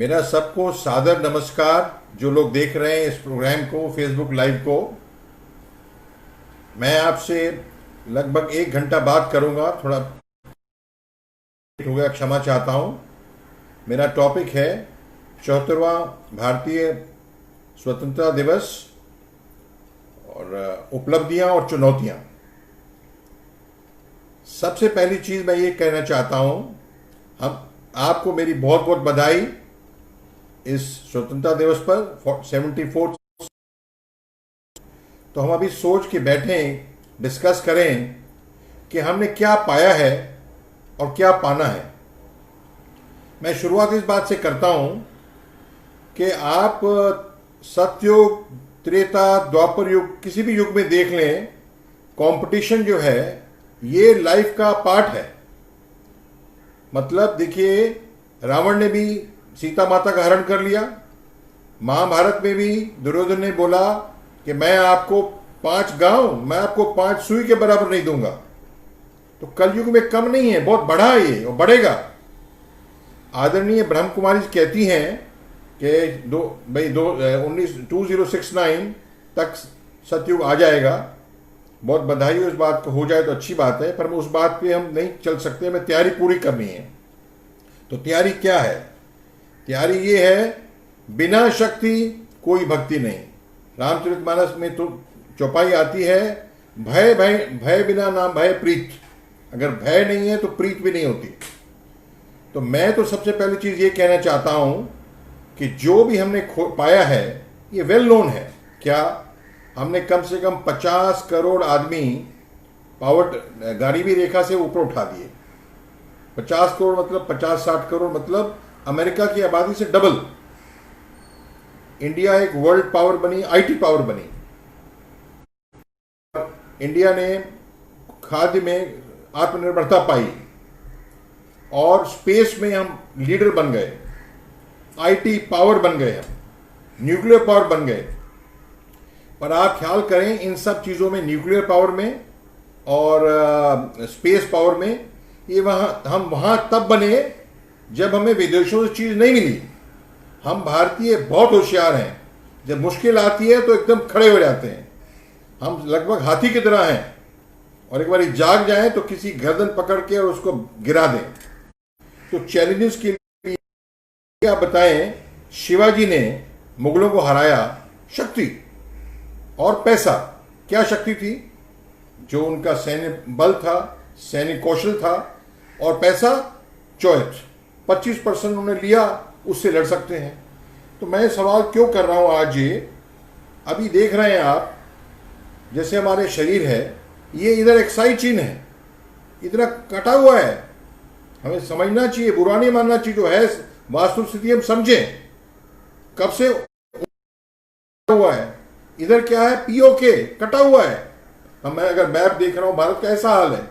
मेरा सबको सादर नमस्कार। जो लोग देख रहे हैं इस प्रोग्राम को, फेसबुक लाइव को, मैं आपसे लगभग 1 घंटा बात करूंगा। थोड़ा हो गया, क्षमा चाहता हूं। मेरा टॉपिक है 74वां भारतीय स्वतंत्रता दिवस और उपलब्धियां और चुनौतियां। सबसे पहली चीज मैं ये कहना चाहता हूं, हम आपको मेरी बहुत बहुत बधाई इस स्वतंत्रता दिवस पर 74। तो हम अभी सोच के बैठें, डिस्कस करें कि हमने क्या पाया है और क्या पाना है। मैं शुरुआत इस बात से करता हूं कि आप सतयुग, त्रेता, द्वापर युग, किसी भी युग में देख लें, कंपटीशन जो है ये लाइफ का पार्ट है। मतलब देखिए, रावण ने भी सीता माता का हरण कर लिया। महाभारत में भी दुर्योधन ने बोला कि मैं आपको 5 गांव, मैं आपको 5 सुई के बराबर नहीं दूंगा। तो कलयुग में कम नहीं है, बहुत बड़ा है ये और बढ़ेगा। आदरणीय ब्रह्म कुमारी कहती हैं कि 2069 तक सतयुग आ जाएगा। बहुत बधाई हो, इस बात को हो जाए तो अच्छी बात है, पर उस बात पे हम नहीं चल सकते, हमें तैयारी पूरी करनी है। तो तैयारी क्या है? तैयारी ये है, बिना शक्ति कोई भक्ति नहीं। रामचरितमानस में तो चौपाई आती है, भय भय भय बिना नाम भय प्रीत। अगर भय नहीं है तो प्रीत भी नहीं होती। तो मैं तो सबसे पहली चीज ये कहना चाहता हूं कि जो भी हमने पाया है ये वेल नोन है। क्या हमने कम से कम 50 करोड़ आदमी गरीबी रेखा से ऊपर उठा दिए। 50 करोड़ मतलब 50-60 करोड़ मतलब अमेरिका की आबादी से डबल। इंडिया एक वर्ल्ड पावर बनी, आईटी पावर बनी। इंडिया ने खाद्य में आत्मनिर्भरता पाई और स्पेस में हम लीडर बन गए, आईटी पावर बन गए, हम न्यूक्लियर पावर बन गए। पर आप ख्याल करें, इन सब चीज़ों में, न्यूक्लियर पावर में और स्पेस पावर में, ये हम वहाँ तब बने जब हमें विदेशों से चीज़ नहीं मिली। हम भारतीय बहुत होशियार हैं, जब मुश्किल आती है तो एकदम खड़े हो जाते हैं। हम लगभग हाथी की तरह हैं, और एक बार जाग जाएं तो किसी गर्दन पकड़ के और उसको गिरा दें। तो चैलेंजेस के लिए क्या बताएं, शिवाजी ने मुगलों को हराया शक्ति और पैसा। क्या शक्ति थी? जो उनका सैन्य बल था, सैनिक कौशल था, और पैसा चौथ 25% उन्होंने लिया, उससे लड़ सकते हैं। तो मैं सवाल क्यों कर रहा हूं आज ये, अभी देख रहे हैं आप, जैसे हमारे शरीर है, ये इधर एक्साइड चिन्ह है, इतना कटा हुआ है। हमें समझना चाहिए, बुरा नहीं मानना चाहिए। जो है वास्तु स्थिति हम समझें, कब से हुआ है। इधर क्या है? पीओके कटा हुआ है। मैं अगर मैप देख रहा हूं, भारत का ऐसा हाल है।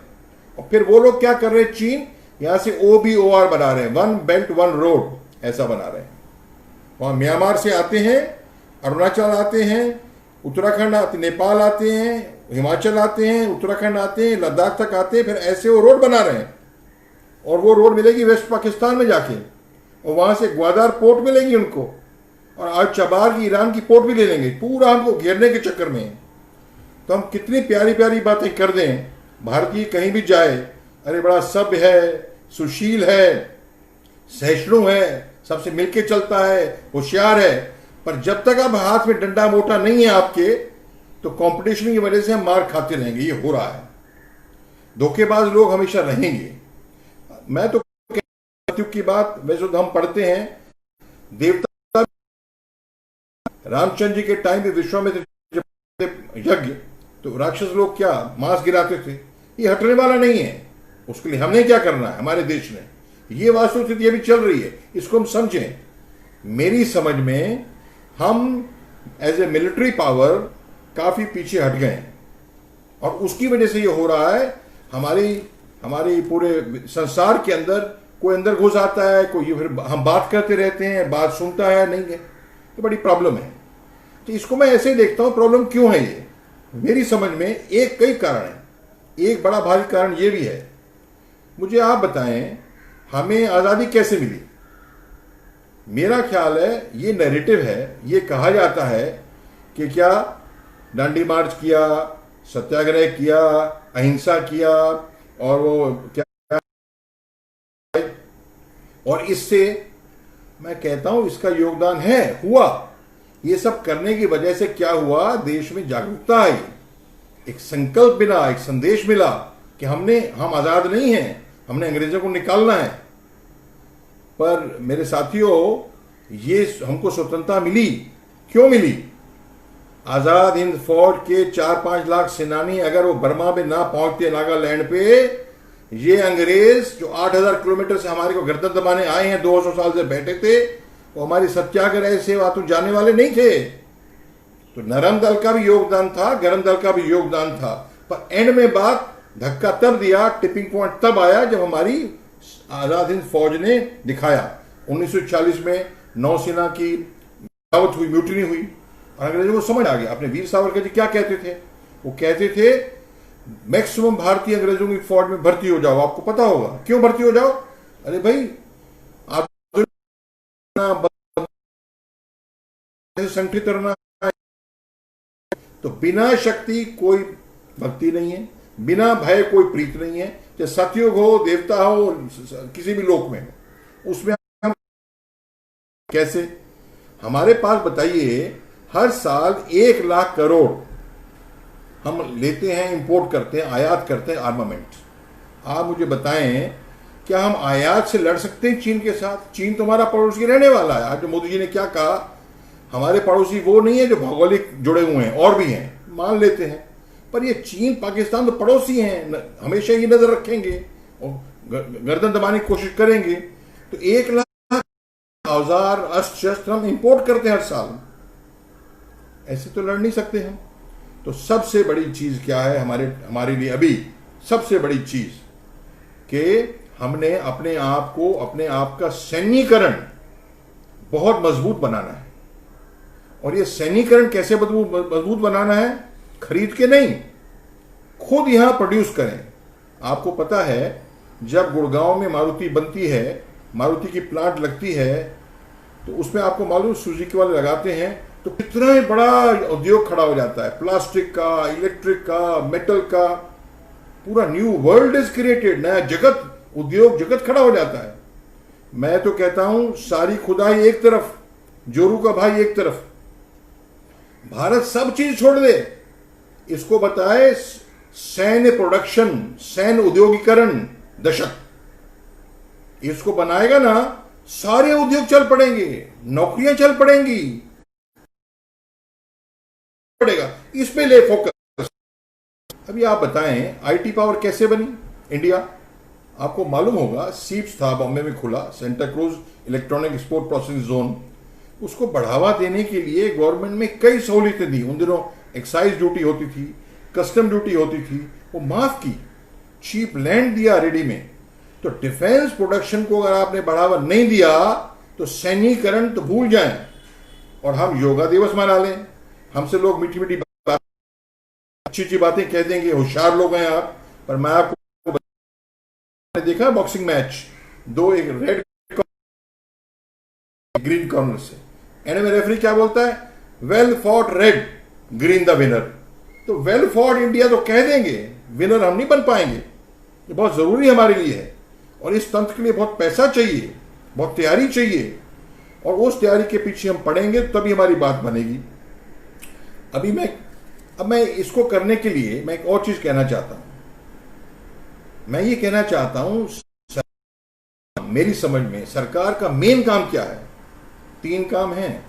और फिर वो लोग क्या कर रहे हैं, चीन यहां से OBOR बना रहे हैं, 1 बेल्ट 1 रोड ऐसा बना रहे हैं। वहां म्यांमार से आते हैं, अरुणाचल आते हैं, उत्तराखंड आते, नेपाल आते हैं, हिमाचल आते हैं, उत्तराखंड आते हैं, लद्दाख तक आते हैं। फिर ऐसे वो रोड बना रहे हैं, और वो रोड मिलेगी वेस्ट पाकिस्तान में जाके, और वहां से ग्वादर पोर्ट मिलेगी उनको, और आज चबार की ईरान की पोर्ट भी ले लेंगे, पूरा हमको घेरने के चक्कर में। तो हम कितनी प्यारी प्यारी बातें कर दें, भारतीय कहीं भी जाए, अरे बड़ा सभ्य है, सुशील है, सहिष्णु है, सबसे मिलके चलता है, होशियार है। पर जब तक आप हाथ में डंडा मोटा नहीं है आपके, तो कंपटीशन की वजह से हम मार खाते रहेंगे। ये हो रहा है, धोखेबाज लोग हमेशा रहेंगे। मैं तो सतयुग की बात वैसे तो हम पढ़ते हैं, देवता रामचंद्र जी के टाइम पे विश्वामित्र यज्ञ, तो राक्षस लोग क्या मांस गिराते थे। ये हटने वाला नहीं है। उसके लिए हमने क्या करना है, हमारे देश में ये वास्तु स्थिति अभी चल रही है, इसको हम समझें। मेरी समझ में हम एज ए मिलिट्री पावर काफी पीछे हट गए, और उसकी वजह से ये हो रहा है। हमारी पूरे संसार के अंदर कोई अंदर घुस आता है, कोई फिर हम बात करते रहते हैं, बात सुनता है नहीं है, तो बड़ी प्रॉब्लम है। तो इसको मैं ऐसे देखता हूं, प्रॉब्लम क्यों है ये? मेरी समझ में कई कारण है। एक बड़ा भारी कारण ये भी है। मुझे आप बताएं, हमें आज़ादी कैसे मिली? मेरा ख्याल है ये नैरेटिव है, ये कहा जाता है कि क्या डांडी मार्च किया, सत्याग्रह किया, अहिंसा किया, और वो क्या, और इससे मैं कहता हूं इसका योगदान है, हुआ। ये सब करने की वजह से क्या हुआ, देश में जागरूकता आई, एक संकल्प मिला, एक संदेश मिला कि हम आजाद नहीं हैं, हमने अंग्रेजों को निकालना है। पर मेरे साथियों, ये हमको स्वतंत्रता मिली, क्यों मिली? आजाद हिंद फौज के 4-5 लाख सेनानी अगर वो बर्मा में ना पहुंचते, नागालैंड पे, ये अंग्रेज जो 8,000 किलोमीटर से हमारे को गर्दन दबाने आए हैं, 200 साल से बैठे थे, वो हमारी सत्याग्रह से तो जाने वाले नहीं थे। तो नरम दल का भी योगदान था, गरम दल का भी योगदान था, पर एंड में बात धक्का तब दिया, टिपिंग पॉइंट तब आया जब हमारी आजाद हिंद फौज ने दिखाया। 1940 में नौसेना की बगावत हुई, म्यूटिनी हुई, और अंग्रेजों को समझ आ गया। अपने वीर सावरकर जी क्या कहते थे? वो कहते थे मैक्सिमम भारतीय अंग्रेजों की फौज में भर्ती हो जाओ। आपको पता होगा क्यों भर्ती हो जाओ? अरे भाई, आप संगठित रहना, तो बिना शक्ति कोई भक्ति नहीं है, बिना भय कोई प्रीत नहीं है। चाहे सतयुग हो, देवता हो, किसी भी लोक में हो, उसमें हम कैसे? हमारे पास बताइए, हर साल 1 लाख करोड़ हम लेते हैं, इंपोर्ट करते हैं, आयात करते हैं आर्मामेंट। आप मुझे बताएं, क्या हम आयात से लड़ सकते हैं चीन के साथ? चीन तो हमारा पड़ोसी रहने वाला है। आज जो मोदी जी ने क्या कहा, हमारे पड़ोसी वो नहीं है जो भौगोलिक जुड़े हुए हैं, और भी हैं, मान लेते हैं, पर ये चीन पाकिस्तान तो पड़ोसी हैं, हमेशा ये नजर रखेंगे और गर्दन दबाने की कोशिश करेंगे। तो 1 लाख औजार, अस्त्र शस्त्र हम इंपोर्ट करते हैं हर साल, ऐसे तो लड़ नहीं सकते हम। तो सबसे बड़ी चीज क्या है हमारे लिए अभी? सबसे बड़ी चीज कि हमने अपने आप का सैन्यीकरण बहुत मजबूत बनाना है। और ये सैन्यीकरण कैसे मजबूत बनाना है? खरीद के नहीं, खुद यहां प्रोड्यूस करें। आपको पता है, जब गुड़गांव में मारुति बनती है, मारुति की प्लांट लगती है, तो उसमें आपको मालूम सुजुकी वाले लगाते हैं, तो कितना ही बड़ा उद्योग खड़ा हो जाता है, प्लास्टिक का, इलेक्ट्रिक का, मेटल का, पूरा न्यू वर्ल्ड इज क्रिएटेड, नया जगत, उद्योग जगत खड़ा हो जाता है। मैं तो कहता हूं, सारी खुदाई एक तरफ, जोरू का भाई एक तरफ, भारत सब चीज छोड़ दे, इसको बताए सैन्य प्रोडक्शन, सैन्य उद्योगीकरण दशक। इसको बनाएगा ना, सारे उद्योग चल पड़ेंगे, नौकरियां चल पड़ेंगी, पड़ेगा, इस पे ले फोकस। अभी आप बताएं, आईटी पावर कैसे बनी इंडिया? आपको मालूम होगा, सीप्स था बॉम्बे में खुला, Santa cruise electronic export processing zone. उसको बढ़ावा देने के लिए गवर्नमेंट में कई सहूलियतें दी। उन दिनों एक्साइज ड्यूटी होती थी, कस्टम ड्यूटी होती थी, वो माफ की, चीप लैंड दिया रेडी में। तो डिफेंस प्रोडक्शन को अगर आपने बढ़ावा नहीं दिया, तो सैन्यीकरण तो भूल जाएं। और हम योगा दिवस मना लें, हमसे लोग मीठी मीठी बात, अच्छी अच्छी बातें कह देंगे, होशियार लोग हैं आप, पर मैं आपको देखा बॉक्सिंग मैच, एक रेड ग्रीन कॉर्नर से, एंड में रेफरी क्या बोलता है? Well fought red, green the winner. तो वेल फॉट इंडिया तो कह देंगे, विनर हम नहीं बन पाएंगे। ये बहुत जरूरी हमारे लिए है, और इस तंत्र के लिए बहुत पैसा चाहिए, बहुत तैयारी चाहिए, और उस तैयारी के पीछे हम पड़ेंगे तभी हमारी बात बनेगी। अब मैं इसको करने के लिए मैं एक और चीज कहना चाहता हूं। मैं ये कहना चाहता हूं, मेरी समझ में सरकार का मेन काम क्या है? 3 काम हैं।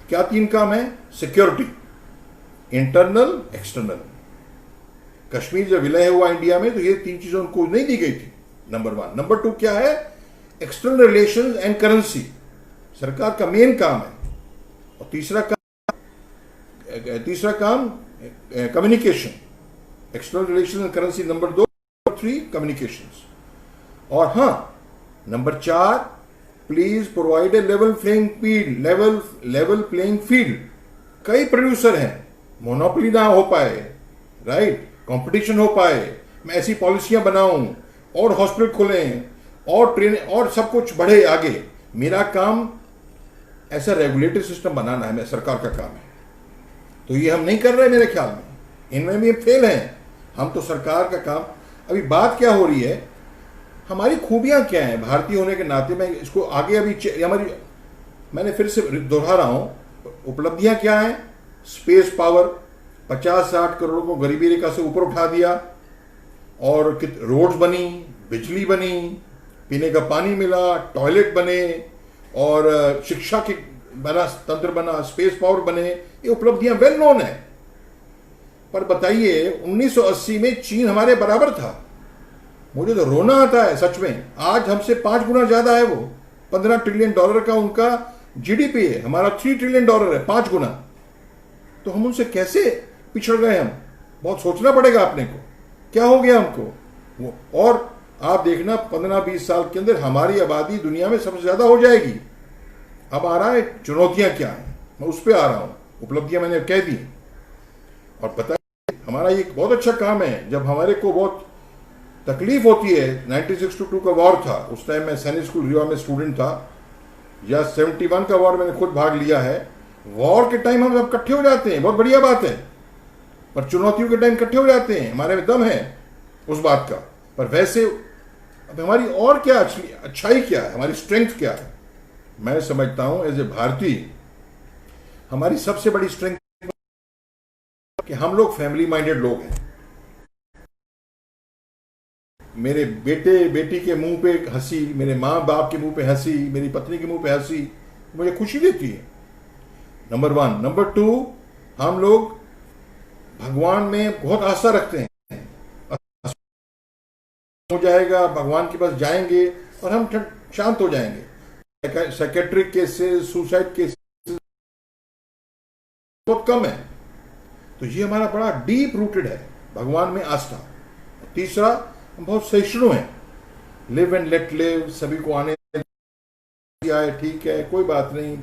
क्या 3 काम है? Security, internal, external. कश्मीर जब विलय हुआ इंडिया में, तो ये 3 चीजें उनको नहीं दी गई थी, नंबर 1। नंबर 2 क्या है? एक्सटर्नल रिलेशंस एंड करेंसी, सरकार का मेन काम है। और तीसरा काम communication, external relation and currency number 2, 3 communications. और हां, number 4, please provide a level playing field. कई प्रोड्यूसर हैं, मोनोपोली ना हो पाए, राइट, कंपटीशन हो पाए, मैं ऐसी पॉलिसियां बनाऊं, और हॉस्पिटल खुलें, और ट्रेन, और सब कुछ बढ़े आगे। मेरा काम ऐसा रेगुलेटरी सिस्टम बनाना है, सरकार का काम है। तो ये हम नहीं कर रहे मेरे ख्याल में, इनमें भी फेल हैं हम। तो सरकार का काम, अभी बात क्या हो रही है, हमारी खूबियां क्या हैं भारतीय होने के नाते। मैं इसको आगे अभी हमारी, मैंने फिर से दोहरा रहा हूं, उपलब्धियां क्या हैं। स्पेस पावर, 50-60 करोड़ को गरीबी रेखा से ऊपर उठा दिया, और रोड्स बनी, बिजली बनी, पीने का पानी मिला, टॉयलेट बने, और शिक्षा की बना, तंत्र बना, स्पेस पावर बने। ये उपलब्धियां वेल नोन है। पर बताइए 1980 में चीन हमारे बराबर था। मुझे तो रोना आता है सच में। आज हमसे 5 गुना ज्यादा है वो। $15 ट्रिलियन का उनका जीडीपी है, हमारा $3 ट्रिलियन है, 5 गुना। तो हम उनसे कैसे पिछड़ गए हम? बहुत सोचना पड़ेगा अपने को, क्या हो गया हमको। और आप देखना 15-20 साल के अंदर हमारी आबादी दुनिया में सबसे ज्यादा हो जाएगी। अब आ रहा है चुनौतियां क्या है, मैं उस पर आ रहा हूं। उपलब्धियां मैंने कह दी। और पता है हमारा ये बहुत अच्छा काम है। जब हमारे को बहुत तकलीफ होती है, 1962 का वॉर था, उस टाइम मैं सैनिक स्कूल रीवा में स्टूडेंट था, या 71 का वॉर मैंने खुद भाग लिया है। वॉर के टाइम हम सब इकट्ठे हो जाते हैं, बहुत बढ़िया बात है। पर चुनौतियों के टाइम इकट्ठे हो जाते हैं, हमारे में दम है उस बात का। पर वैसे अब हमारी और क्या अच्छाई क्या है, हमारी स्ट्रेंथ क्या है? मैं समझता हूं एज ए भारतीय हमारी सबसे बड़ी स्ट्रेंथ कि हम लोग फैमिली माइंडेड लोग हैं। मेरे बेटे बेटी के मुंह पे हंसी, मेरे माँ बाप के मुंह पे हंसी, मेरी पत्नी के मुंह पे हंसी मुझे खुशी देती है, नंबर 1। नंबर 2, हम लोग भगवान में बहुत आस्था रखते हैं। हो जाएगा, भगवान के पास जाएंगे और हम शांत हो जाएंगे। साइकेट्रिक केसेस, सुसाइड केसेस बहुत कम है। तो ये हमारा बड़ा डीप रूटेड है, भगवान में आस्था। तीसरा, हम बहुत सहिष्णु हैं, लिव एंड लेट लिव, सभी को आने आए, ठीक है, कोई बात नहीं,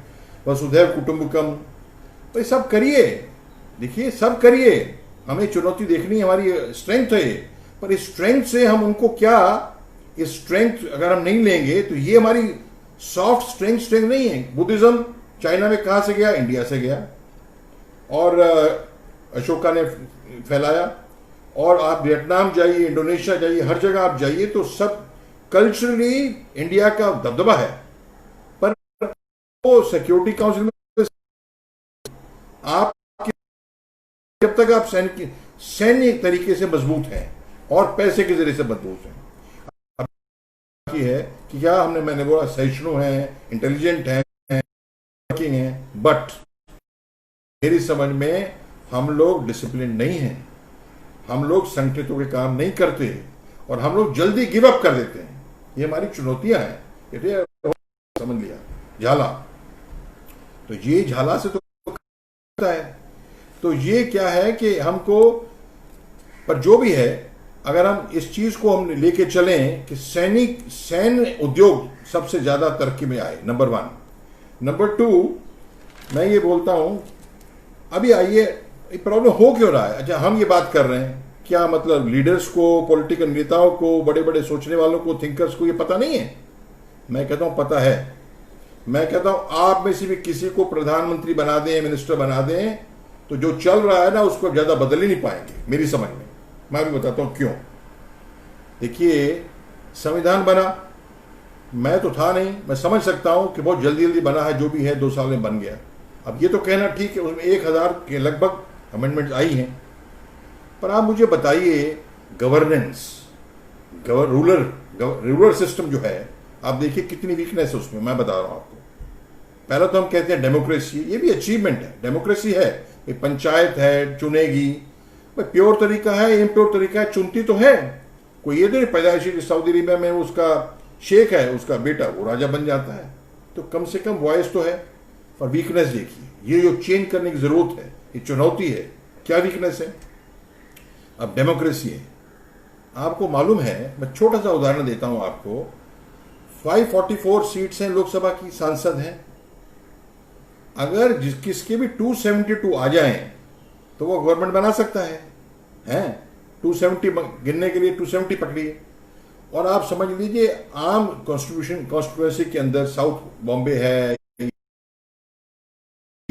वसुधैव कुटुंबकम। तो ये सब करिए, देखिए सब करिए। हमें चुनौती देखनी, हमारी स्ट्रेंथ है। पर इस स्ट्रेंथ से हम उनको क्या, इस स्ट्रेंथ अगर हम नहीं लेंगे तो ये हमारी सॉफ्ट स्ट्रेंथ नहीं है। बुद्धिज्म चाइना में कहां से गया? इंडिया से गया, और अशोका ने फैलाया। और आप वियतनाम जाइए, इंडोनेशिया जाइए, हर जगह आप जाइए तो सब कल्चरली इंडिया का दबदबा है। पर वो सिक्योरिटी काउंसिल में आप जब तक आप सैन्य तरीके से मजबूत हैं और पैसे के जरिए से मजबूत हैं, अब है कि क्या मैंने बोला सहिष्णु हैं, इंटेलिजेंट हैं, वर्किंग हैं, बट मेरी समझ में हम लोग डिसिप्लिन नहीं हैं। हम लोग संगठित होकर काम नहीं करते और हम लोग जल्दी गिव अप कर देते हैं। ये हमारी चुनौतियां हैं। ये समझ लिया झाला, तो ये झाला से तो है। तो ये क्या है कि हमको, पर जो भी है, अगर हम इस चीज को हम लेके चलें कि सैन्य उद्योग सबसे ज्यादा तरक्की में आए, नंबर 1। नंबर 2, मैं ये बोलता हूं, अभी आइए प्रॉब्लम हो क्यों रहा है? अच्छा, हम ये बात कर रहे हैं, क्या मतलब लीडर्स को, पॉलिटिकल नेताओं को, बड़े बड़े सोचने वालों को, थिंकर्स को ये पता नहीं है? मैं कहता हूं पता है। मैं कहता हूं आप में से भी किसी को प्रधानमंत्री बना दें, मिनिस्टर बना दें, तो जो चल रहा है ना उसको ज्यादा बदल ही नहीं पाएंगे मेरी समझ में। मैं भी बताता हूं क्यों। देखिए, संविधान बना, मैं तो था नहीं, मैं समझ सकता हूं कि बहुत जल्दी जल्दी बना है, जो भी है 2 साल में बन गया। अब ये तो कहना ठीक है, उसमें 1000 के लगभग अमेंडमेंट आई हैं। पर आप मुझे बताइए, गवर्नेंस, रूलर सिस्टम जो है, आप देखिए कितनी वीकनेस है उसमें। मैं बता रहा हूं आपको। पहला तो हम कहते हैं डेमोक्रेसी, ये भी अचीवमेंट है, डेमोक्रेसी है, पंचायत है, चुनेगी। प्योर तरीका है, इम्प्योर तरीका है, चुनती तो है। कोई ये नहीं पैदाइशी सऊदी अरेबिया में उसका शेख है, उसका बेटा वो राजा बन जाता है। तो कम से कम वॉइस तो है। और वीकनेस देखिए, ये जो चेंज करने की जरूरत है, ये चुनौती है। क्या वीकनेस है? अब डेमोक्रेसी है, आपको मालूम है, मैं छोटा सा उदाहरण देता हूं आपको। 544 सीट्स हैं, लोकसभा की सांसद हैं। अगर किसके भी 272 आ जाएं तो वो गवर्नमेंट बना सकता है, हैं? 270 गिनने के लिए 270 पकड़िए। और आप समझ लीजिए, आम कॉन्स्टिट्यूएंसी के अंदर साउथ बॉम्बे है,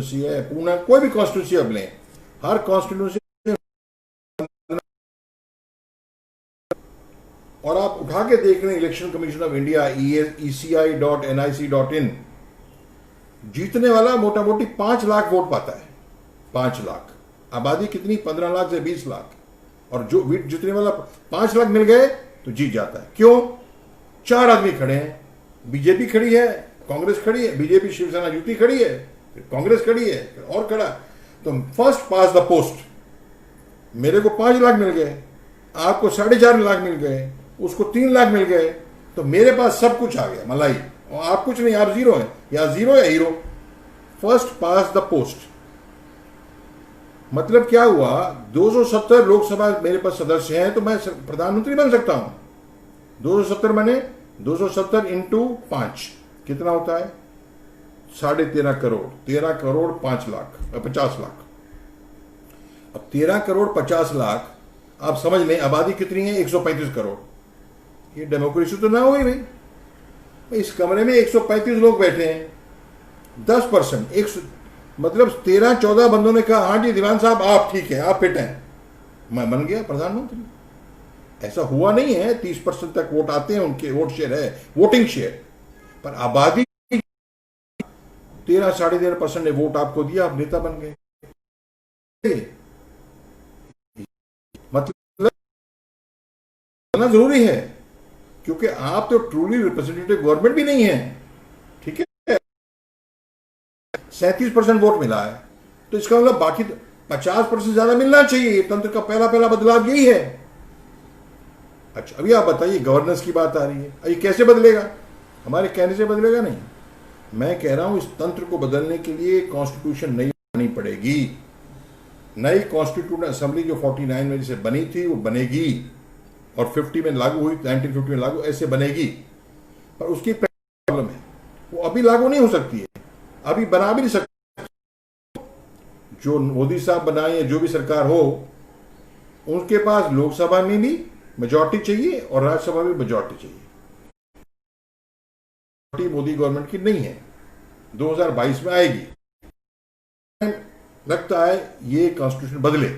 कॉन्स्टिट्यूंसी है, पूना, कोई भी कॉन्स्टिट्यूंसी अब लें, हर कॉन्स्टिट्यूंसी, और आप उठा के देख रहे हैं election commission of India ECI.nic.in, जीतने वाला मोटा मोटी 5 लाख वोट पाता है। 5 लाख, आबादी कितनी, 15 लाख से 20 लाख, और जो जीतने वाला 5 लाख मिल गए तो जीत जाता है। क्यों? 4 आदमी खड़े हैं, बीजेपी खड़ी है, कांग्रेस खड़ी है, बीजेपी शिवसेना युति खड़ी है, कांग्रेस खड़ी है, और खड़ा, तो फर्स्ट पास द पोस्ट। मेरे को 5 लाख मिल गए, आपको 4.5 लाख मिल गए, उसको 3 लाख मिल गए, तो मेरे पास सब कुछ आ गया मलाई, और आप कुछ नहीं, आप जीरो हैं, या जीरो या hero. First pass the post मतलब क्या हुआ? 270 लोकसभा मेरे पास सदस्य हैं तो मैं प्रधानमंत्री बन सकता हूं। 270 माने 270 इंटू 5 कितना होता है? 13.5 करोड़। 13 करोड़ 5 लाख 50 लाख। अब 13 करोड़ 50 लाख, आप समझ लें आबादी कितनी है? 135 करोड़। ये डेमोक्रेसी तो ना हुई भाई। इस कमरे में 135 लोग बैठे हैं, 10%, मतलब 13-14 बंदों ने कहा हाँ जी दीवान साहब आप ठीक है, आप फिट हैं, मैं बन गया प्रधानमंत्री। ऐसा हुआ नहीं है। 30% तक वोट आते हैं, उनके वोट शेयर है, वोटिंग शेयर, पर आबादी 13-13.5% ने वोट आपको दिया, आप नेता बन गए। मतलब जरूरी है, क्योंकि आप तो ट्रूली रिप्रेजेंटेटिव गवर्नमेंट भी नहीं है, ठीक है। 37% वोट मिला है, तो इसका मतलब बाकी 50% ज्यादा मिलना चाहिए। तंत्र का पहला बदलाव यही है। अच्छा, अभी आप बताइए, गवर्नेंस की बात आ रही है, ये कैसे बदलेगा? हमारे कहने से बदलेगा नहीं। मैं कह रहा हूं इस तंत्र को बदलने के लिए कॉन्स्टिट्यूशन नई बनानी पड़ेगी। नई कॉन्स्टिट्यूशन असेंबली जो 49 में जैसे बनी थी वो बनेगी, और 50 में लागू हुई, 1950 में लागू, ऐसे बनेगी। पर उसकी प्रॉब्लम है, वो अभी लागू नहीं हो सकती है, अभी बना भी नहीं सकती। जो मोदी साहब बनाए या जो भी सरकार हो, उनके पास लोकसभा में भी मेजॉरिटी चाहिए और राज्यसभा में मेजॉरिटी चाहिए। मोदी गवर्नमेंट की नहीं है, 2022 में आएगी। लगता है ये कॉन्स्टिट्यूशन बदले।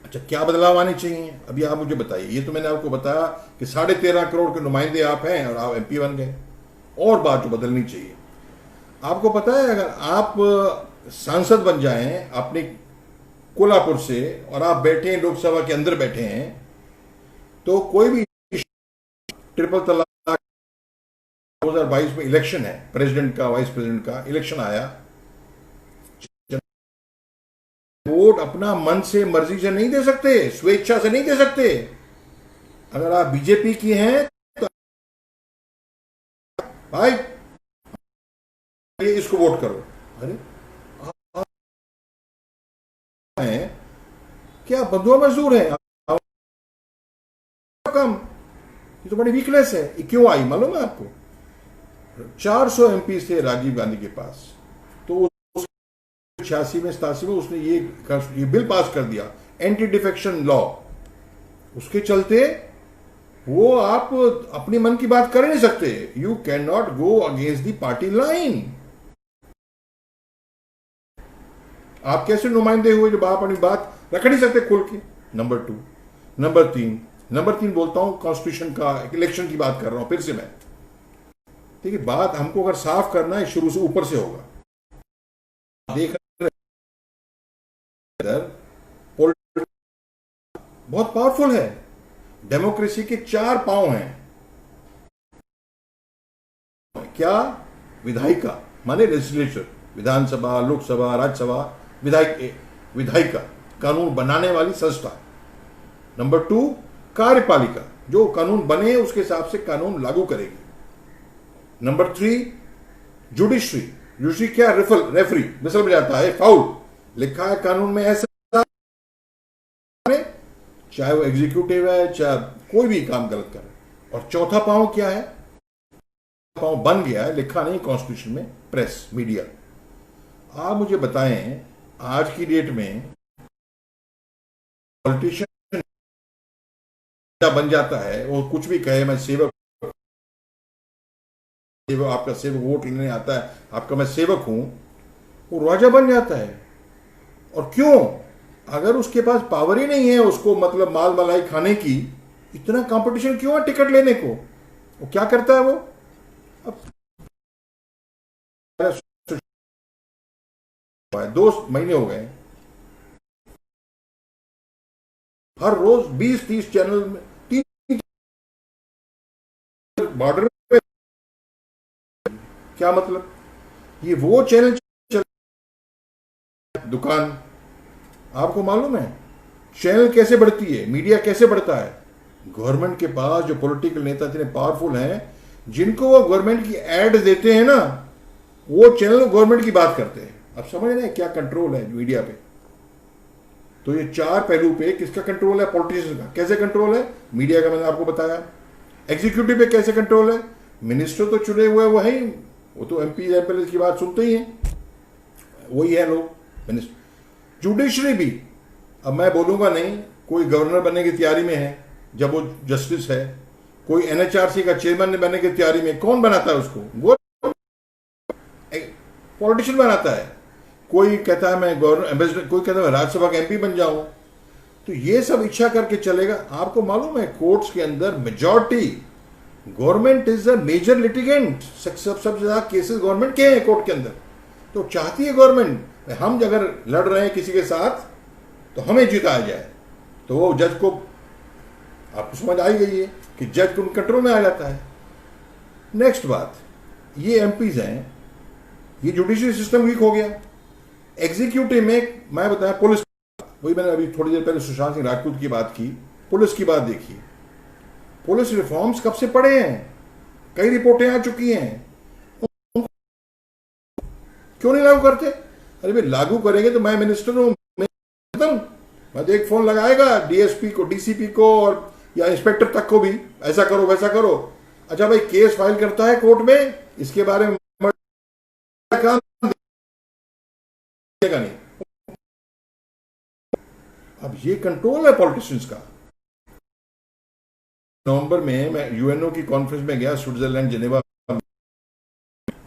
अच्छा, क्या बदलाव आने चाहिए? अभी आप मुझे बताइए। ये तो मैंने आपको बताया कि 13.5 करोड़ के नुमाइंदे आप हैं और आप MP बन गए। और बात जो बदलनी चाहिए, आपको पता है, अगर आप सांसद बन जाएं अपने कोल्हापुर से और आप बैठे हैं लोकसभा के अंदर बैठे हैं, तो कोई भी ट्रिपल तलाक, 2022 में इलेक्शन है, प्रेसिडेंट का, वाइस प्रेसिडेंट का इलेक्शन आया, वोट अपना मन से, मर्जी से नहीं दे सकते, स्वेच्छा से नहीं दे सकते। अगर आप बीजेपी की हैं तो भाई इसको वोट करो। अरे क्या बंधुआ मजदूर है कम? ये तो बड़ी वीकनेस है। ये क्यों आई मालूम है आपको? 400 MP थे राजीव गांधी के पास, तो 86 में 87 में उसने ये बिल पास कर दिया, एंटी डिफेक्शन लॉ। उसके चलते वो आप अपनी मन की बात कर नहीं सकते। You can not go against the party line. आप कैसे नुमाइंदे हुए जब आप अपनी बात रख नहीं सकते खुल के? नंबर 2। नंबर तीन बोलता हूं, कॉन्स्टिट्यूशन का, इलेक्शन की बात कर रहा हूं फिर से मैं। ठीक है, बात हमको अगर साफ करना है शुरू से, ऊपर से होगा। देख बहुत पावरफुल है। डेमोक्रेसी के 4 पांव हैं। क्या? विधायिका माने लेजिस्लेचर, विधानसभा, लोकसभा, राज्यसभा, विधायिका कानून बनाने वाली संस्था। नंबर 2 कार्यपालिका, जो कानून बने उसके हिसाब से कानून लागू करेगी। नंबर 3 जुडिशरी क्या? रेफरी विसल बजाता है, फाउल लिखा है कानून में ऐसा, चाहे वो एग्जीक्यूटिव है, चाहे कोई भी काम गलत करे। और चौथा पांव क्या है? पांव बन गया है, लिखा नहीं कॉन्स्टिट्यूशन में, प्रेस, मीडिया। आप मुझे बताएं, आज की डेट में पॉलिटिशियन बन जाता है, वो कुछ भी कहे, मैं सेवक, आपका सेवक वोट लेने आता है, आपका मैं सेवक हूं, वो राजा बन जाता है। और क्यों? अगर उसके पास पावर ही नहीं है उसको मतलब माल मलाई खाने की, इतना कंपटीशन क्यों है टिकट लेने को? वो क्या करता है वो? अब 2 महीने हो गए, हर रोज 20-30 चैनल में, 3 बॉर्डर पे। क्या मतलब? ये वो चैनल चल, दुकान, आपको मालूम है चैनल कैसे बढ़ती है, मीडिया कैसे बढ़ता है? गवर्नमेंट के पास जो पॉलिटिकल नेता इतने पावरफुल हैं, जिनको वो गवर्नमेंट की एड देते हैं ना, वो चैनल गवर्नमेंट की बात करते हैं। अब समझ रहे हैं क्या कंट्रोल है मीडिया पे? तो ये 4 पहलू पे किसका कंट्रोल है? पॉलिटिशियन का। कैसे कंट्रोल है? मीडिया का, मैंने आपको बताया। एग्जीक्यूटिव पे कैसे कंट्रोल है? मिनिस्टर तो चुने हुए वो है ही, वो तो एमपी एमएलए की बात सुनते ही हैं, वही है लोग मिनिस्टर। जुडिशरी भी, अब मैं बोलूंगा नहीं, कोई गवर्नर बनने की तैयारी में है जब वो जस्टिस है, कोई एनएचआरसी का चेयरमैन बनने की तैयारी में, कौन बनाता है उसको? वो पॉलिटिशियन बनाता है। कोई कहता है मैं गवर्नर एम्बेसडर, कोई कहता है मैं राज्यसभा का एमपी बन जाऊं। तो ये सब इच्छा करके चलेगा। आपको मालूम है कोर्ट्स के अंदर majority government is a major litigant, सबसे ज्यादा केसेस गवर्नमेंट के हैं कोर्ट के अंदर। तो चाहती है गवर्नमेंट हम अगर लड़ रहे हैं किसी के साथ तो हमें जिताया जाए। तो वो जज को, आपको समझ आई गई है कि जज को कंट्रोल में आ जाता है। नेक्स्ट बात, ये एमपीज हैं, ये जुडिशियल सिस्टम वीक हो गया। एग्जीक्यूटिव में मैं बताया पुलिस, वही मैंने अभी थोड़ी देर पहले सुशांत सिंह राजपूत की बात की, पुलिस की बात देखिए। पुलिस रिफॉर्म्स कब से पड़े हैं? कई रिपोर्टें आ चुकी हैं, क्यों नहीं लागू करते? अरे भाई लागू करेंगे तो मैं मिनिस्टर हूं, मैं तो एक फोन लगाएगा डीएसपी को, डीसीपी को, और या इंस्पेक्टर तक को भी, ऐसा करो वैसा करो। अच्छा भाई केस फाइल करता है कोर्ट में, इसके बारे में काम देगा नहीं। अब ये कंट्रोल है पॉलिटिशियंस का। नवंबर में मैं यूएनओ की कॉन्फ्रेंस में गया, स्विट्जरलैंड जेनेवा।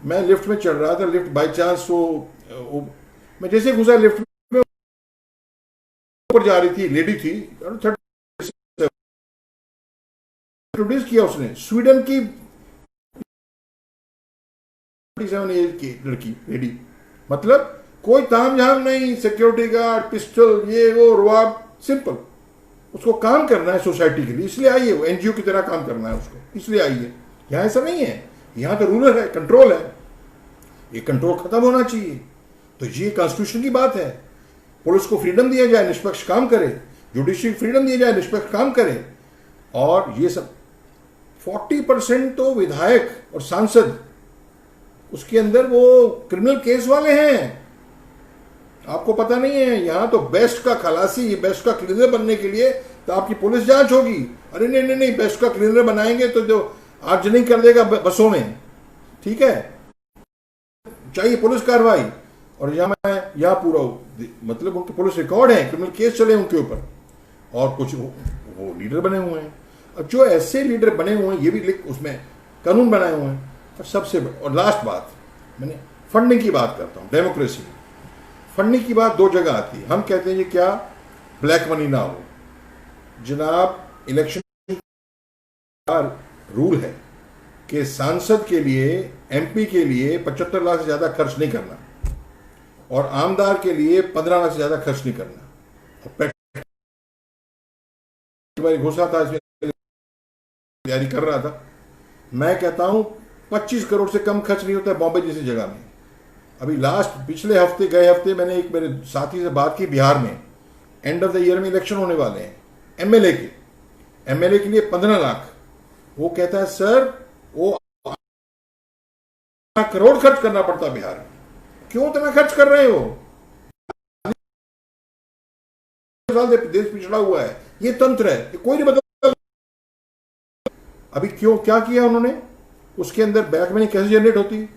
मैं लिफ्ट में चढ़ रहा था, लिफ्ट बाय चांस वो मैं जैसे घुसा लिफ्ट में, ऊपर जा रही थी, लेडी थी, इंट्रोड्यूस किया उसने, स्वीडन की 47 एज की लड़की, लेडी। मतलब कोई तामझाम नहीं, सिक्योरिटी गार्ड, पिस्टल, ये वो रुआब, सिंपल। उसको काम करना है सोसाइटी के लिए, इसलिए आई है वो, एनजीओ की तरह काम करना है उसको, इसलिए आई है। यहां ऐसा नहीं है, यहां तो रूलर है, कंट्रोल है। ये कंट्रोल खत्म होना चाहिए। तो ये कॉन्स्टिट्यूशन की बात है। पुलिस को फ्रीडम दिया जाए, निष्पक्ष काम करे, जुडिशरी फ्रीडम दिया जाए, निष्पक्ष काम करे। और ये सब 40% तो विधायक और सांसद उसके अंदर वो क्रिमिनल केस वाले हैं। आपको पता नहीं है, यहां तो बेस्ट का खलासी, बेस्ट का क्लीनर बनने के लिए तो आपकी पुलिस जांच होगी। अरे नहीं नहीं नहीं, बेस्ट का क्लीनर बनाएंगे तो जो आगजनी कर देगा बसों में, ठीक है, चाहिए पुलिस कार्रवाई। और यहां पूरा मतलब उनके पुलिस रिकॉर्ड है, क्रिमिनल केस चले उनके ऊपर, और कुछ वो लीडर बने हुए हैं। अब जो ऐसे लीडर बने हुए हैं, ये भी उसमें कानून बनाए हुए हैं। और सबसे और लास्ट बात, मैंने फंडिंग की बात करता हूं, डेमोक्रेसी फंडिंग की बात 2 जगह आती है। हम कहते हैं ये क्या ब्लैक मनी ना हो। जनाब, इलेक्शन का रूल है कि सांसद के लिए, एमपी के लिए 75 लाख से ज्यादा खर्च नहीं करना, और आमदार के लिए 15 लाख से ज्यादा खर्च नहीं करना। घुसा था, इसमें तैयारी कर रहा था, मैं कहता हूं 25 करोड़ से कम खर्च नहीं होता बॉम्बे जैसी जगह में। अभी पिछले हफ्ते, गए हफ्ते मैंने एक मेरे साथी से बात की, बिहार में एंड ऑफ द ईयर में इलेक्शन होने वाले हैं, एमएलए के लिए 15 लाख। वो कहता है सर वो करोड़ खर्च करना पड़ता बिहार में। क्यों इतना खर्च कर रहे हो? देश पिछड़ा हुआ है, ये तंत्र है, ये कोई नहीं बदल। अभी क्यों, क्या किया उन्होंने? उसके अंदर बैक मनी कैसे जनरेट होती?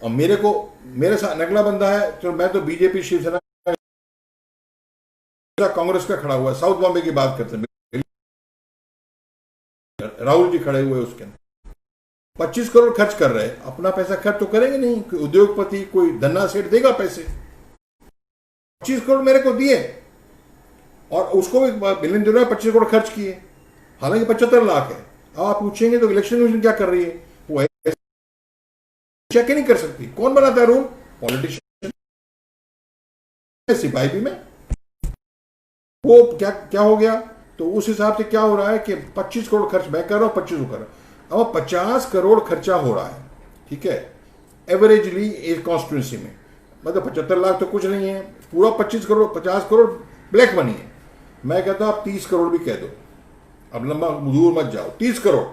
और मेरे साथ अगला बंदा है, तो मैं तो बीजेपी शिवसेना कांग्रेस का खड़ा हुआ है, साउथ बॉम्बे की बात करते हैं, राहुल जी खड़े हुए उसके अंदर। 25 करोड़ खर्च कर रहे हैं, अपना पैसा खर्च तो करेंगे नहीं, कोई उद्योगपति कोई धन्ना सेठ देगा पैसे। 25 करोड़ मेरे को दिए और उसको भी बिलियन डॉलर 25 करोड़ खर्च किए, हालांकि 75 लाख है। अब आप पूछेंगे तो इलेक्शन कमीशन क्या कर रही है, वो चेक ही नहीं कर सकती। कौन बनाता है रूल? पॉलिटिशियन, सिपाही में। वो क्या क्या हो गया? तो उस हिसाब से क्या हो रहा है कि 25 करोड़ खर्च मैं कर रहा हूं, 25 कर रहा हूं। अब 50 करोड़ खर्चा हो रहा है, ठीक है, एवरेजली एक कॉन्स्टिट्यूंसी में। मतलब 75 लाख तो कुछ नहीं है, पूरा 25 करोड़ 50 करोड़ ब्लैक मनी है। मैं कहता हूं आप 30 करोड़ भी कह दो, अब लंबा दूर मत जाओ, 30 करोड़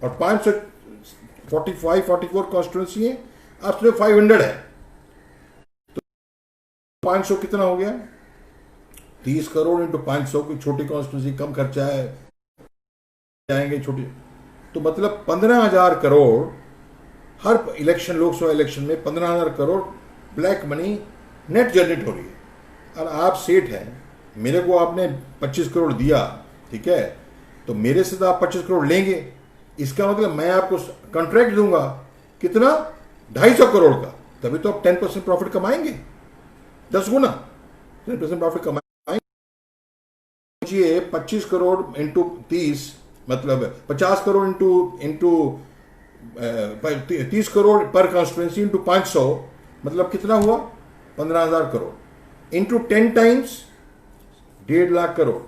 और 544 कॉन्स्टिट्यूंसी है, आप सिर्फ 500 है तो 500 कितना हो गया? 30 करोड़ इंटू 500 की छोटी कॉन्स्टिट्यूंसी, कम खर्चा है, जाएंगे छोटी, तो मतलब 15,000 करोड़ हर इलेक्शन, लोकसभा इलेक्शन में 15,000 crore black money net generate हो रही है। और आप सेठ हैं, मेरे को आपने 25 करोड़ दिया, ठीक है, तो मेरे से तो आप 25 करोड़ लेंगे, इसका मतलब मैं आपको कॉन्ट्रैक्ट दूंगा कितना? 250 करोड़ का, तभी तो आप 10% प्रॉफिट कमाएंगे, 10 गुना 10% प्रॉफिट कमाएंगे। 25 करोड़ इंटू 30 मतलब 50 करोड़ इंटू 30 करोड़ पर कॉन्स्टिट्यूंसी इंटू 500 मतलब कितना हुआ? 15,000 करोड़ इंटू 10 टाइम्स 1.5 लाख करोड़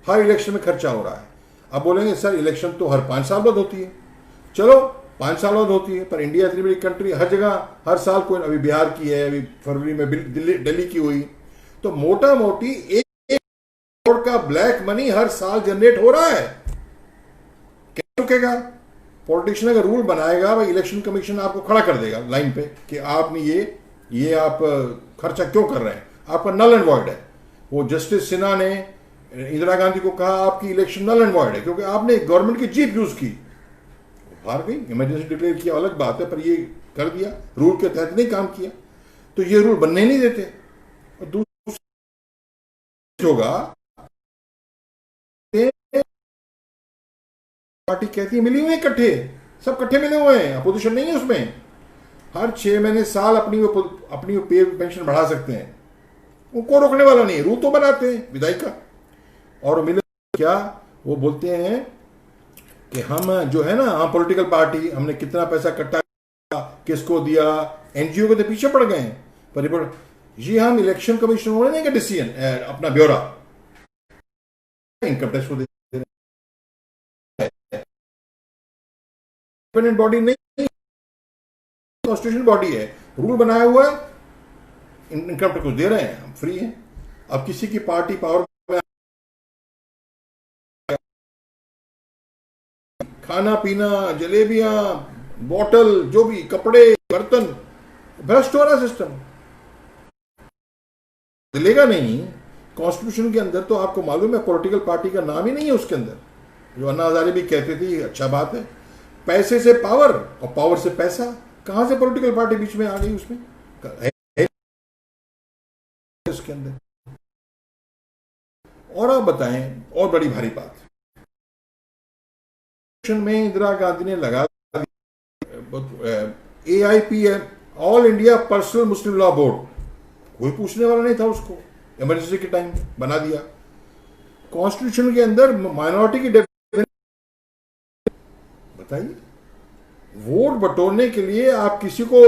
हर इलेक्शन में खर्चा हो रहा है। अब बोलेंगे सर इलेक्शन तो हर 5 साल बाद होती है, चलो 5 साल बाद होती है, पर इंडिया इतनी बड़ी कंट्री, हर जगह हर साल कोई, अभी बिहार की है, अभी फरवरी में दिल्ली की हुई, तो मोटा मोटी 1 करोड़ का ब्लैक मनी हर साल जनरेट हो रहा है। क्या रुकेगा? पॉलिटिशियन अगर रूल बनाएगा, भाई इलेक्शन कमीशन आपको खड़ा कर देगा लाइन पे कि आपने ये आप खर्चा क्यों कर रहे हैं, आपका नल एंड वॉइड है। वो जस्टिस सिन्हा ने इंदिरा गांधी को कहा आपकी इलेक्शन नल एंड वॉइड है क्योंकि आपने गवर्नमेंट की जीप यूज की, हार गई, इमरजेंसी डिक्लेयर किया अलग बात है, पर ये कर दिया, रूल के तहत नहीं काम किया, तो ये रूल बनने नहीं देते। और दूसरा होगा, पार्टी कहती है मिली हुई है, इकट्ठे सब इकट्ठे मिले हुए हैं, अपोजिशन नहीं है उसमें, हर 6 महीने साल अपनी पे पेंशन बढ़ा सकते हैं, उनको रोकने वाला नहीं है, रूल तो बनाते हैं विधायिका। और मिले क्या वो बोलते हैं कि हम जो है ना, हम पॉलिटिकल पार्टी, हमने कितना पैसा इकट्ठा किसको दिया, एनजीओ के तो पीछे पड़ गए हैं, पर रिपोर्ट ये हम इलेक्शन कमीशन होने नहीं का डिसीजन, अपना ब्यौरा इनकम टैक्स को दे रहे हैं, इंडिपेंडेंट बॉडी नहीं, कॉन्स्टिट्यूशन बॉडी है, रूल बनाया हुआ है, इनकम टैक्स दे रहे हैं, हम फ्री हैं। अब किसी की पार्टी पावर में, खाना पीना, जलेबियां, बोतल, जो भी कपड़े, बर्तन, भ्रष्ट हो रहा सिस्टम, दिलेगा नहीं। कॉन्स्टिट्यूशन के अंदर तो आपको मालूम है पॉलिटिकल पार्टी का नाम ही नहीं है उसके अंदर, जो अन्ना हजारे भी कहते थे, अच्छा बात है, पैसे से पावर और पावर से पैसा, कहां से पॉलिटिकल पार्टी बीच में आ गई उसमें उसके अंदर। और आप बताएं, और बड़ी भारी बात में इंदिरा गांधी ने लगा AIPM, ऑल इंडिया पर्सनल मुस्लिम लॉ बोर्ड, कोई पूछने वाला नहीं था उसको, इमरजेंसी के टाइम बना दिया। कॉन्स्टिट्यूशन के अंदर माइनॉरिटी की बताइए, वोट बटोरने के लिए आप किसी को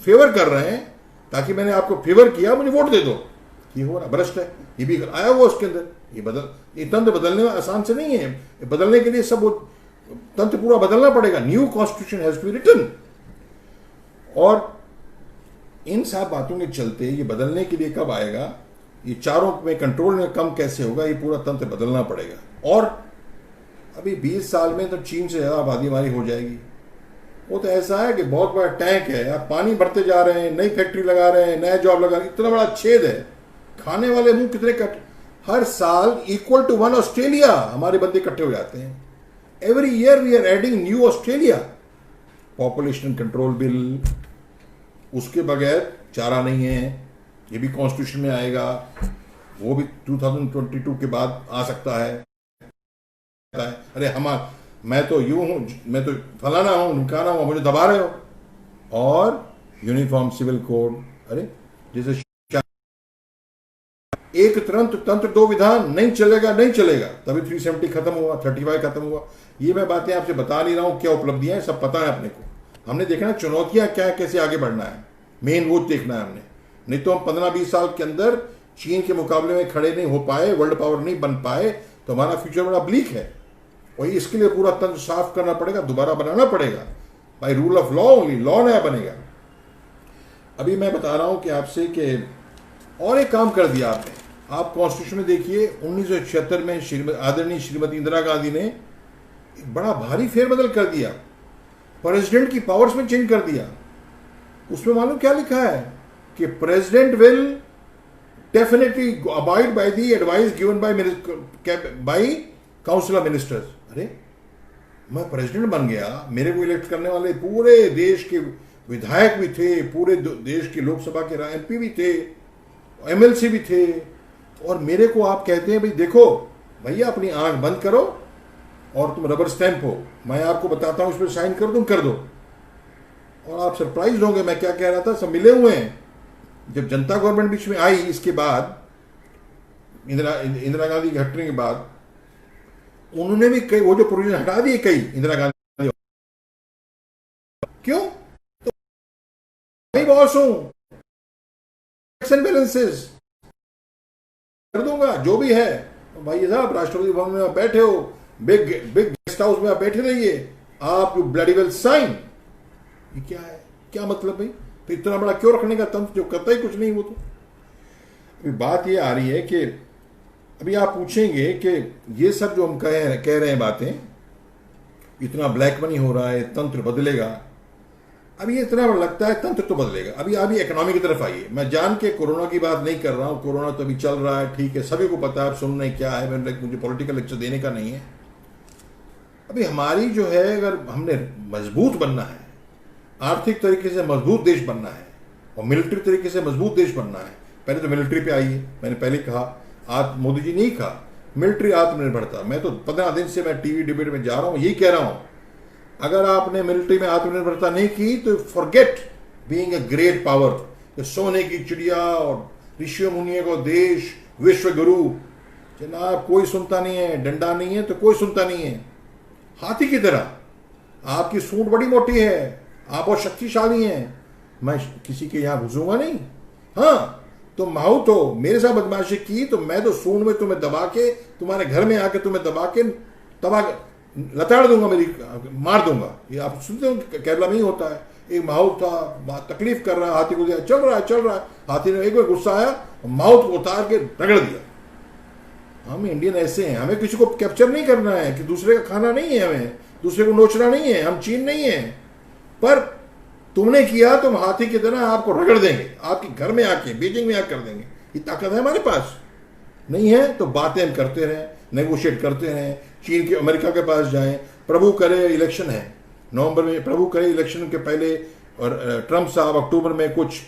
फेवर कर रहे हैं ताकि मैंने आपको फेवर किया मुझे वोट दे दो, ये हो रहा भ्रष्ट है, ये भी आया हुआ उसके अंदर। ये तंत्र बदलने में आसान से नहीं है, बदलने के लिए सब तंत्र पूरा बदलना पड़ेगा, new constitution has to be written. और इन सब बातों के चलते ये बदलने के लिए कब आएगा, ये चारों में कंट्रोल में कम कैसे होगा, ये पूरा तंत्र बदलना पड़ेगा। और अभी 20 साल में तो चीन से ज्यादा आबादी हमारी हो जाएगी। वो तो ऐसा है कि बहुत बड़ा टैंक है, आप पानी भरते जा रहे हैं, नई फैक्ट्री लगा रहे हैं, नया जॉब लगा रहे हैं, इतना बड़ा छेद है, खाने वाले मुंह कितने कट, हर साल इक्वल टू 1 ऑस्ट्रेलिया हमारे बंदे इकट्ठे हो जाते हैं। Every year we are adding new Australia. Population control bill, उसके बगैर चारा नहीं है, ये भी कॉन्स्टिट्यूशन में आएगा, वो भी 2022 के बाद आ सकता है। अरे मैं तो यूं हूं, मैं तो फलाना हूं, ढुकाना हूं, मुझे दबा रहे हो। और यूनिफॉर्म सिविल कोड, अरे जैसे एक तंत्र तंत्र दो विधान, नहीं चलेगा नहीं चलेगा। तभी 370 खत्म हुआ, 35 खत्म हुआ। ये मैं बातें आपसे बता नहीं रहा हूं, क्या उपलब्धियां हैं सब पता है अपने को। हमने देखना है चुनौतियां क्या है, कैसे आगे बढ़ना है, मेन वो देखना है हमने। नहीं तो हम 15-20 साल के अंदर चीन के मुकाबले में खड़े नहीं हो पाए, वर्ल्ड पावर नहीं बन पाए, तो हमारा फ्यूचर बड़ा ब्लीक है। और इसके लिए पूरा तंत्र साफ करना पड़ेगा, दोबारा बनाना पड़ेगा, by rule of law only, law नया बनेगा। अभी मैं बता रहा हूं कि आपसे कि और एक काम कर दिया आपने। आप कॉन्स्टिट्यूशन में देखिए 1976 में आदरणीय श्रीमती इंदिरा गांधी ने एक बड़ा भारी फेरबदल कर दिया, प्रेसिडेंट की पावर्स में चेंज कर दिया। उसमें मालूम क्या लिखा है कि president will definitely abide by the advice given by council of ministers. अरे मैं प्रेसिडेंट बन गया, मेरे को इलेक्ट करने वाले पूरे देश के विधायक भी थे, पूरे देश के लोकसभा के एमपी भी थे, एमएलसी भी थे, और मेरे को आप कहते हैं भाई देखो भैया अपनी आंख बंद करो और तुम रबर स्टैंप हो, मैं आपको बताता हूं इस पर साइन कर दूं, कर दो। और आप सरप्राइज होंगे मैं क्या कह रहा था, सब मिले हुए हैं। जब जनता गवर्नमेंट बीच में आई, इसके बाद इंदिरा गांधी के हटने के बाद उन्होंने भी कई वो जो प्रोविजन हटा दिए कई इंदिरा गांधी। क्यों? तो मैं बॉस हूं, बैलेंसेस कर दूंगा जो भी है। भाई साहब राष्ट्रपति भवन में आप बैठे हो, बिग गेस्ट हाउस में आप बैठे रहिए, आप यू ब्लडी वेल साइन। ये क्या है, क्या मतलब भाई? तो इतना बड़ा क्यों रखने का तंत्र जो करता ही कुछ नहीं। वो तो अभी बात ये आ रही है कि अभी आप पूछेंगे कि ये सब जो हम कह रहे हैं बातें, इतना ब्लैक मनी हो रहा है, तंत्र बदलेगा। अभी ये इतना लगता है तंत्र तो बदलेगा। अभी इकोनॉमी की तरफ आइए। मैं जान के कोरोना की बात नहीं कर रहा हूं, कोरोना तो अभी चल रहा है, ठीक है, सभी को पता है, आप सुन रहे क्या है, मुझे पॉलिटिकल लेक्चर देने का नहीं है। अभी हमारी जो है, अगर हमने मजबूत बनना है, आर्थिक तरीके से मजबूत देश बनना है और मिलिट्री तरीके से मजबूत देश बनना है, पहले तो मिलिट्री पे आइए। मैंने पहले कहा, आज मोदी जी नहीं कहा मिलिट्री आत्मनिर्भरता, मैं तो 15 दिन से मैं टीवी डिबेट में जा रहा हूं, यही कह रहा हूं। अगर आपने मिलिट्री में आत्मनिर्भरता नहीं की तो forget being a great power. सोने की चिड़िया और ऋषि मुनियों को देश, विश्व गुरु, जनाब कोई सुनता नहीं है। डंडा नहीं है तो कोई सुनता नहीं है। हाथी की तरह आपकी सूंड बड़ी मोटी है, आप बहुत शक्तिशाली हैं, मैं किसी के यहां घुसूंगा नहीं। हाँ, तो माहौत हो, मेरे साथ बदमाशी की तो मैं तो सूंड में तुम्हें दबा के, तुम्हारे घर में आके तुम्हें दबा के लताड़ दूंगा, मेरी मार दूंगा। ये आप सुनते हो केरला में ही होता है। एक माहौत था, तकलीफ कर रहा है, हाथी को दिया, चल रहा है। हाथी ने एक बार गुस्सा आया, माहौत को उतार के रगड़ दिया। हम इंडियन ऐसे हैं, हमें किसी को कैप्चर नहीं करना है, कि दूसरे का खाना नहीं है, हमें दूसरे को नोचना नहीं है। हम चीन नहीं है, पर तुमने किया तो हम हाथी की तरह आपको रगड़ देंगे, आपके घर में आके, बीजिंग में आके कर देंगे। ये ताकत है हमारे पास? नहीं है तो बातें हम करते रहें, नेगोशिएट करते रहें, चीन के, अमेरिका के पास जाएं। प्रभु करे इलेक्शन है नवंबर में, प्रभु करे इलेक्शन के पहले, और ट्रंप साहब अक्टूबर में कुछ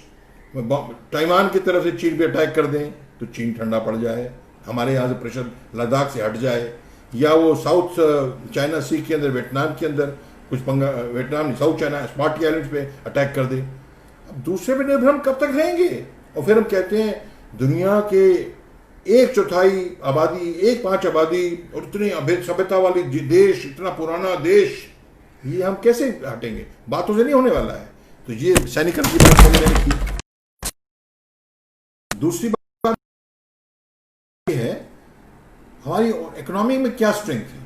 ताइवान की तरफ से चीन पे अटैक कर दें तो चीन ठंडा पड़ जाए, हमारे यहाँ से प्रेशर लद्दाख से हट जाए, या वो साउथ चाइना सी के अंदर, वियतनाम के अंदर कुछ पंगा, Vietnam south China smarty islands पे अटैक कर दे। अब दूसरे पे निर्भर हम कब तक रहेंगे? और फिर हम कहते हैं दुनिया के 1/4 आबादी, 1/5 आबादी और इतनी सभ्यता वाली देश, इतना पुराना देश, ये हम कैसे हटेंगे? बातों से नहीं होने वाला है। तो ये सैनिक की बात मैंने की। दूसरी बात ये है, हमारी इकोनॉमी में क्या स्ट्रेंथ है।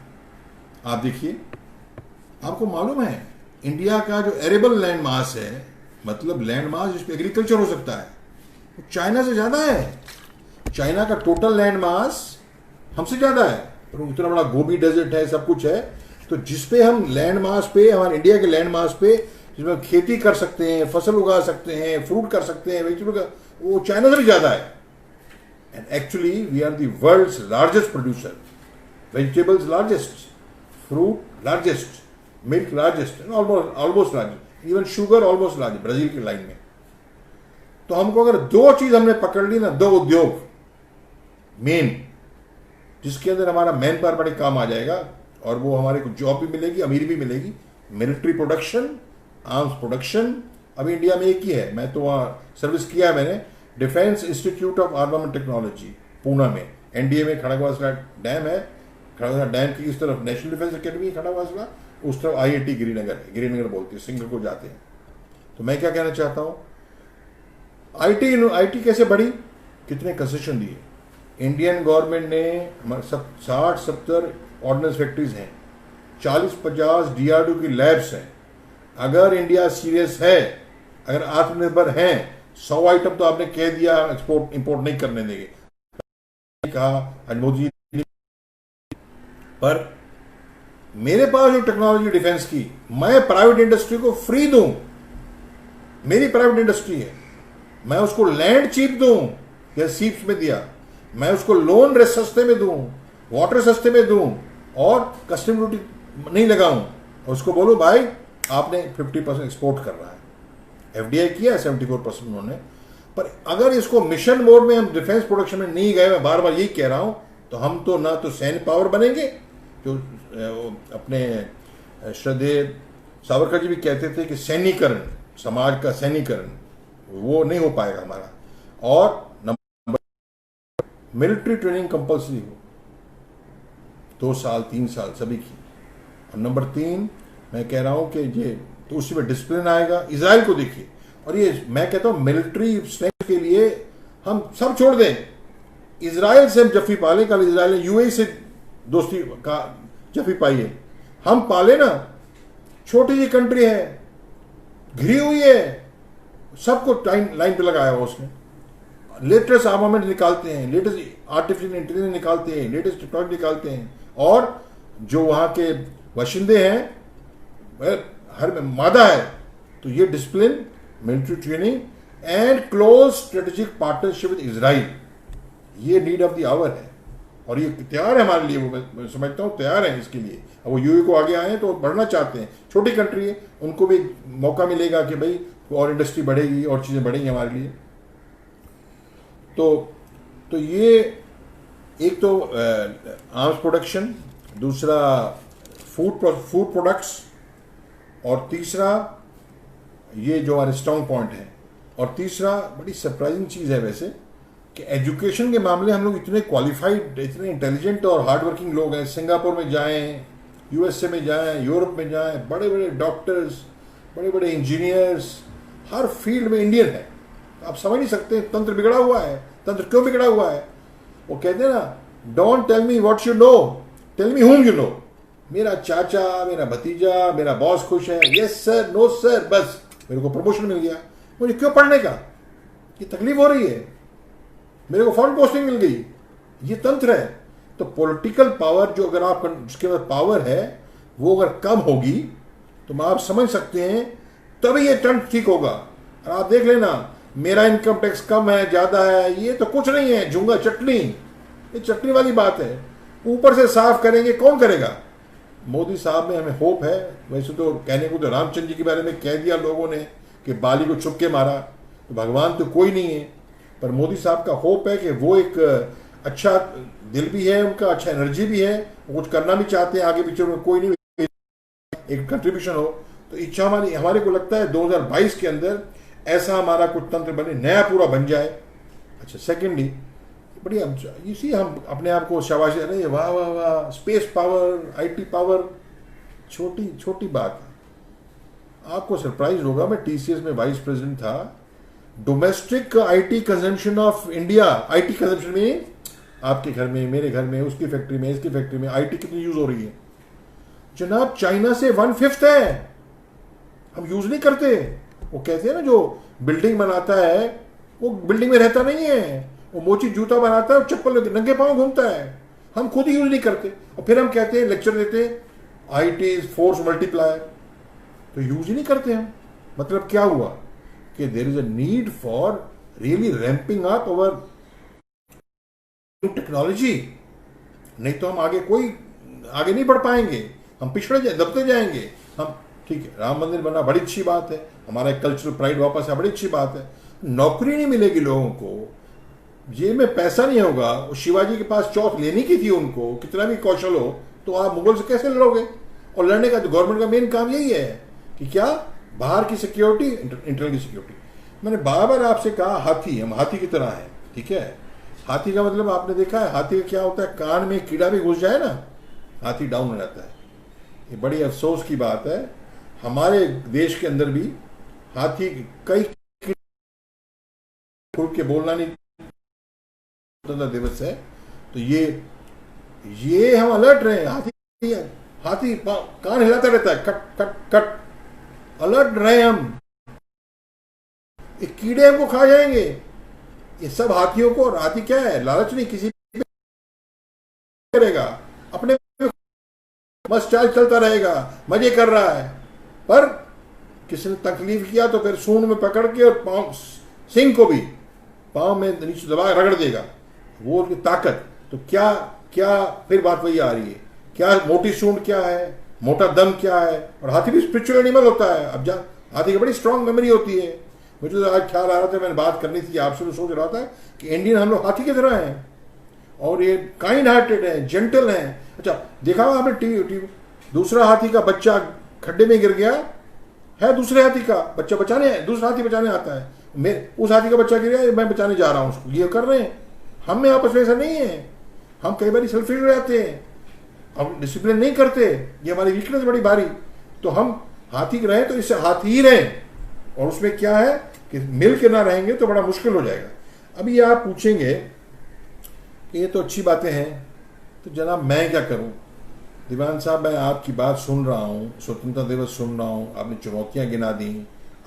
आप देखिए, आपको मालूम है इंडिया का जो एरेबल लैंड मास है, मतलब लैंड मास जिस पे एग्रीकल्चर हो सकता है, वो चाइना से ज्यादा है। चाइना का टोटल लैंड मास हमसे ज्यादा है, पर उतना बड़ा गोबी डेजर्ट है, सब कुछ है। तो जिसपे हम लैंड मास पे, हमारे इंडिया के लैंड मास पे, जिसमें खेती कर सकते हैं, फसल उगा सकते हैं, फ्रूट कर सकते हैं, वेजिटेबल का, वो चाइना से भी ज्यादा है। And actually we are the world's largest producer, vegetables largest, fruit largest, milk largest, almost largest, even sugar almost largest Brazil की लाइन में। तो हमको अगर दो चीज हमने पकड़ ली ना, दो उद्योग मेन, जिसके अंदर हमारा मैन पावर बड़े काम आ जाएगा, और वो हमारे को जॉब भी मिलेगी, अमीर भी मिलेगी। मिलिट्री प्रोडक्शन, आर्म्स प्रोडक्शन अभी इंडिया में एक ही है, मैं तो वहाँ सर्विस किया है मैंने, defence institute of armament technology Poona में, एनडीए में खड़गवासला डैम है, खड़गवासला डैम की इस तरफ नेशनल डिफेंस अकेडमी खड़गवासला, उस तरफ आईआईटी गिरिनगर है, गिरिनगर बोलते हैं, सिंगर को जाते हैं। तो मैं क्या कहना चाहता हूँ, आईटी कैसे बढ़ी, कितने कंसेशन दिए इंडियन गवर्नमेंट ने, 60-70 ऑर्डिनेंस फैक्ट्रीज हैं, 40-50 डीआरडीओ की लैब्स हैं। अगर इंडिया सीरियस है, अगर आत्मनिर्भर हैं, 100 आइटम तो आपने कह दिया एक्सपोर्ट इंपोर्ट नहीं करने देंगे, कहा आज मोदी जी। पर मेरे पास जो टेक्नोलॉजी डिफेंस की, मैं प्राइवेट इंडस्ट्री को फ्री दूं, मेरी प्राइवेट इंडस्ट्री है, मैं उसको लैंड चीप दूं, या सीप्स में दिया, मैं उसको लोन सस्ते में दूं, वाटर सस्ते में दूं, और कस्टम ड्यूटी नहीं लगाऊं, उसको बोलो भाई आपने 50% एक्सपोर्ट कर रहा है। एफडीआई किया 74% उन्होंने। पर अगर इसको मिशन मोड में हम डिफेंस प्रोडक्शन में नहीं गए, मैं बार बार यही कह रहा हूं, तो हम तो ना तो सैन्य पावर बनेंगे, जो अपने श्रद्धेय सावरकर जी भी कहते थे कि सैन्यकरण, समाज का सैन्यकरण, वो नहीं हो पाएगा हमारा। और नंबर, मिलिट्री ट्रेनिंग कंपल्सरी हो, 2 साल 3 साल सभी की। और नंबर 3 मैं कह रहा हूं कि ये तो उसी में डिसिप्लिन आएगा। इजराइल को देखिए, और ये मैं कहता हूं मिलिट्री स्ट्रेंथ के लिए हम सब छोड़ दें, इजराइल से हम जफ्फी पाले। कल इजराइल ने यूएई से दोस्ती का जफ्फी पाई है, हम पाले ना। छोटी सी कंट्री है, घिरी हुई है, सबको लाइन पे लगाया हुआ उसने। लेटेस्ट आर्मामेंट निकालते हैं, लेटेस्ट आर्टिफिशियल इंटेलिजेंस निकालते हैं, लेटेस्ट टेक्नोलॉजी निकालते हैं, और जो वहां के बाशिंदे हैं हर में मादा है। तो ये discipline, military training and close strategic partnership with Israel, ये नीड ऑफ द आवर है, और ये तैयार है हमारे लिए, वो मैं समझता हूँ तैयार है इसके लिए। अब वो यूए को आगे आए हैं तो बढ़ना चाहते हैं, छोटी कंट्री है, उनको भी मौका मिलेगा कि भाई और इंडस्ट्री बढ़ेगी और चीज़ें बढ़ेंगी हमारे लिए। तो ये एक तो आर्म्स प्रोडक्शन, दूसरा फूड प्रोडक्ट्स, और तीसरा ये जो हमारे स्ट्रॉन्ग पॉइंट है। और तीसरा बड़ी सरप्राइजिंग चीज़ है वैसे, कि एजुकेशन के मामले हम लोग इतने क्वालिफाइड, इतने इंटेलिजेंट और हार्ड वर्किंग लोग हैं। सिंगापुर में जाएं, यूएसए में जाएं, यूरोप में जाएं, बड़े बड़े डॉक्टर्स, बड़े बड़े इंजीनियर्स, हर फील्ड में इंडियन है। आप समझ नहीं सकते तंत्र बिगड़ा हुआ है। तंत्र क्यों बिगड़ा हुआ है? वो कहते हैं ना, don't tell me what you know, tell me whom you know। मेरा चाचा, मेरा भतीजा, मेरा बॉस खुश है, यस सर, नो सर, बस मेरे को प्रमोशन मिल गया। मुझे क्यों पढ़ने का, ये तकलीफ हो रही है, मेरे को फॉरेन पोस्टिंग मिल गई, ये तंत्र है। तो पॉलिटिकल पावर जो अगर आप जिसके पास पावर है वो अगर कम होगी तो आप समझ सकते हैं तभी ये तंत्र ठीक होगा। और आप देख लेना, मेरा इनकम टैक्स कम है, ज्यादा है, ये तो कुछ नहीं है, झूंगा चटनी, ये चटनी वाली बात है। ऊपर से साफ करेंगे, कौन करेगा? मोदी साहब में हमें होप है। वैसे तो कहने को तो रामचंद्र जी के बारे में कह दिया लोगों ने कि बाली को छुप के मारा, तो भगवान तो कोई नहीं है। पर मोदी साहब का होप है कि वो एक अच्छा दिल भी है उनका, अच्छा एनर्जी भी है, वो कुछ करना भी चाहते हैं आगे पीछे, कोई नहीं, एक कंट्रीब्यूशन हो। तो इच्छा हमारे को लगता है 2022 के अंदर ऐसा हमारा कुछ तंत्र बने, नया पूरा बन जाए। अच्छा, सेकेंडली बढ़िया, इसी हम अपने आप को शाबाशी, अरे वाह वाह वाह, स्पेस पावर, आईटी पावर, छोटी छोटी बात है। आपको सरप्राइज होगा, मैं टीसीएस में वाइस प्रेसिडेंट था। Domestic IT consumption of India, IT consumption में आपके घर में, मेरे घर में, उसकी फैक्ट्री में, इसकी फैक्ट्री में आईटी कितनी यूज हो रही है जनाब? चाइना से 1/5 है, हम यूज नहीं करते। वो कहते हैं ना, जो बिल्डिंग बनाता है वो बिल्डिंग में रहता नहीं है, वो मोची जूता बनाता है, चप्पल नंगे पांव घूमता है, हम खुद ही यूज नहीं करते। और फिर हम कहते हैं, लेक्चर देते हैं, आईटी इज फोर्स मल्टीप्लायर, तो यूज ही नहीं करते हम। मतलब क्या हुआ कि there is a need for really ramping up our technology, नहीं तो हम आगे नहीं बढ़ पाएंगे, हम पिछड़े दबते जाएंगे। हम ठीक है, राम मंदिर बना, बड़ी अच्छी बात है, हमारा कल्चरल प्राइड वापस है, बड़ी अच्छी बात है। नौकरी नहीं मिलेगी लोगों को, जेब में पैसा नहीं होगा। शिवाजी के पास चौथ लेनी की थी उनको, कितना भी कौशल हो तो आप मुगल से कैसे लड़ोगे? और लड़ने का तो गवर्नमेंट का मेन काम यही है कि क्या, बाहर की सिक्योरिटी, इंटरनल की सिक्योरिटी। मैंने बार बार आपसे कहा हाथी, हम हाथी की तरह हैं, ठीक है। हाथी का मतलब आपने देखा है, हाथी का क्या होता है, कान में कीड़ा भी घुस जाए ना, हाथी डाउन हो जाता है। ये बड़ी अफसोस की बात है, हमारे देश के अंदर भी हाथी कई खुल के बोलना नहीं, स्वतंत्रता दिवस है तो ये हम अलर्ट रहे। हाथी हाथी कान हिलाता रहता है, कट कट कट, अलर्ट रहे हम, ये कीड़े हमको खा जाएंगे, ये सब हाथियों को। और हाथी क्या है, लालच नहीं किसी करेगा, अपने मस्त चाल चलता रहेगा, मजे कर रहा है, पर किसी ने तकलीफ किया तो फिर सूंड में पकड़ के और पांव, सिंह को भी पांव में नीचे दबा रगड़ देगा, वो उनकी ताकत। तो क्या क्या फिर बात वही आ रही है, क्या मोटी सूंड क्या है, मोटा दम क्या है। और हाथी भी स्पिरिचुअल एनिमल होता है। अब हाथी की बड़ी स्ट्रांग मेमोरी होती है। मुझे तो आज ख्याल आ रहा था, मैंने बात करनी थी आपसे, तो सोच रहा था कि इंडियन हम लोग हाथी की तरह हैं और ये काइंड हार्टेड है, जेंटल है। अच्छा देखा हुआ आपने टीवी, दूसरा हाथी का बच्चा खड्डे में गिर गया है, दूसरे हाथी का बच्चा बचाने, दूसरा हाथी बचाने आता है, मैं उस हाथी का बच्चा गिर गया, मैं बचाने जा रहा हूं उसको, ये कर रहे हैं। हम में आपस में ऐसा नहीं है, हम कई बार सेल्फिश हो जाते हैं, हम डिसिप्लिन नहीं करते, ये हमारी वीकनेस बड़ी भारी। तो हम हाथी रहे तो इससे हाथी ही रहे, और उसमें क्या है कि मिल के ना रहेंगे तो बड़ा मुश्किल हो जाएगा। अभी आप पूछेंगे कि ये तो अच्छी बातें हैं, तो जनाब मैं क्या करूं? दीवान साहब, मैं आपकी बात सुन रहा हूं, स्वतंत्रता दिवस सुन रहा हूं, आपने चुनौतियां गिना दी,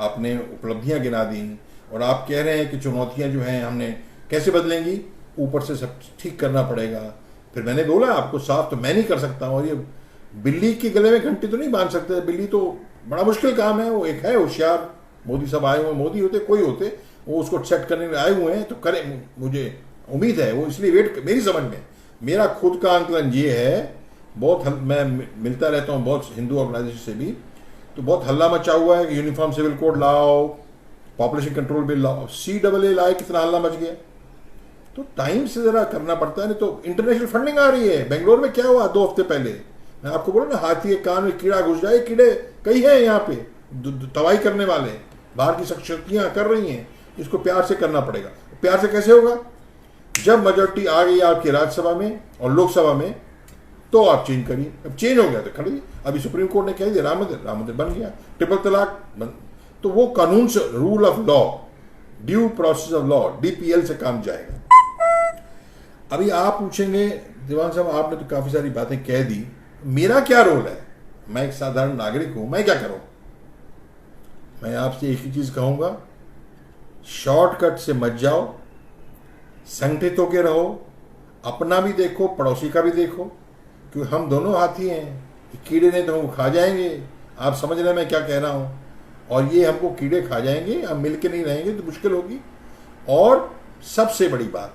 आपने उपलब्धियां गिना दी, और आप कह रहे हैं कि चुनौतियां जो हैं हमने कैसे बदलेंगी, ऊपर से सब ठीक करना पड़ेगा। फिर मैंने बोला आपको साफ तो मैं नहीं कर सकता, और ये बिल्ली के गले में घंटी तो नहीं बांध सकते, बिल्ली तो बड़ा मुश्किल काम है। वो एक है होशियार, मोदी साहब आए हुए, मोदी होते कोई होते, वो उसको सेट करने में आए हुए हैं, तो करें, मुझे उम्मीद है वो, इसलिए वेट, मेरी समझ में, मेरा खुद का आंकलन ये है, बहुत मैं मिलता रहता हूँ बहुत हिंदू ऑर्गेनाइजेशन से भी, तो बहुत हल्ला मचा हुआ है कि यूनिफॉर्म सिविल कोड लाओ, पॉपुलेशन कंट्रोल बिल लाओ, CAA लाए, कितना हल्ला मच गया। तो टाइम से जरा करना पड़ता है, नहीं तो इंटरनेशनल फंडिंग आ रही है। बेंगलोर में क्या हुआ 2 हफ्ते पहले, मैं आपको बोला ना, हाथी के कान में कीड़ा घुस जाए, कीड़े कई हैं यहाँ पे तबाही करने वाले, बाहर की शक्तियां कर रही हैं, इसको प्यार से करना पड़ेगा। प्यार से कैसे होगा? जब मेजोरिटी आ गई आपकी राज्यसभा में और लोकसभा में, तो आप चेंज करिए। अब चेंज हो गया तो खड़िए। अभी सुप्रीम कोर्ट ने कह दिया राम मंदिर बन गया, ट्रिपल तलाक बन, तो वो कानून से, rule of law, due process of law, DPL से काम जाएगा। अभी आप पूछेंगे दीवान साहब आपने तो काफी सारी बातें कह दी, मेरा क्या रोल है? मैं एक साधारण नागरिक हूं, मैं क्या करूं? मैं आपसे एक ही चीज कहूंगा, शॉर्टकट से मत जाओ, संगठित होकर रहो, अपना भी देखो, पड़ोसी का भी देखो, क्योंकि हम दोनों हाथी हैं, कीड़े ने तो हमको खा जाएंगे। आप समझ रहे हैं मैं क्या कह रहा हूं? और ये हमको कीड़े खा जाएंगे, हम मिलके नहीं रहेंगे तो मुश्किल होगी। और सबसे बड़ी बात,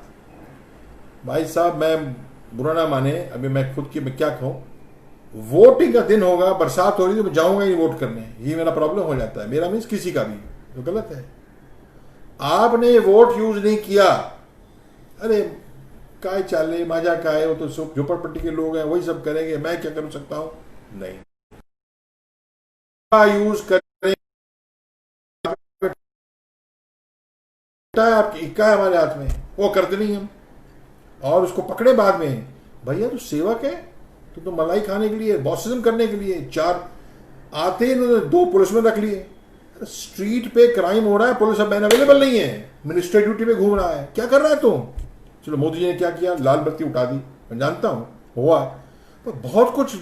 भाई साहब मैं बुरा ना माने, अभी मैं खुद की मैं क्या कहूं, वोटिंग का दिन होगा, बरसात हो रही है, तो मैं जाऊंगा ही वोट करने, ये मेरा प्रॉब्लम हो जाता है, मेरा मीन्स किसी का भी, तो गलत है। आपने वोट यूज नहीं किया, अरे काय चाले माजा काय, वो तो झोपड़पट्टी के लोग हैं, वही सब करेंगे, मैं क्या कर सकता हूं? नहीं, यूज करें, आपकी इक्का है हमारे हाथ में, वो करते नहीं हम, और उसको पकड़े बाद में। भैया तो सेवक है, तो मलाई खाने के लिए, बॉसिज्म करने के लिए, 4 आते ही इन्होंने 2 पुलिसमैन रख लिए। स्ट्रीट पे क्राइम हो रहा है, पुलिस अब अवेलेबल नहीं है, मिनिस्टर ड्यूटी पे घूम रहा है, क्या कर रहा है तुम? चलो मोदी जी ने क्या किया, लाल बत्ती उठा दी, मैं जानता हूं हुआ, पर बहुत कुछ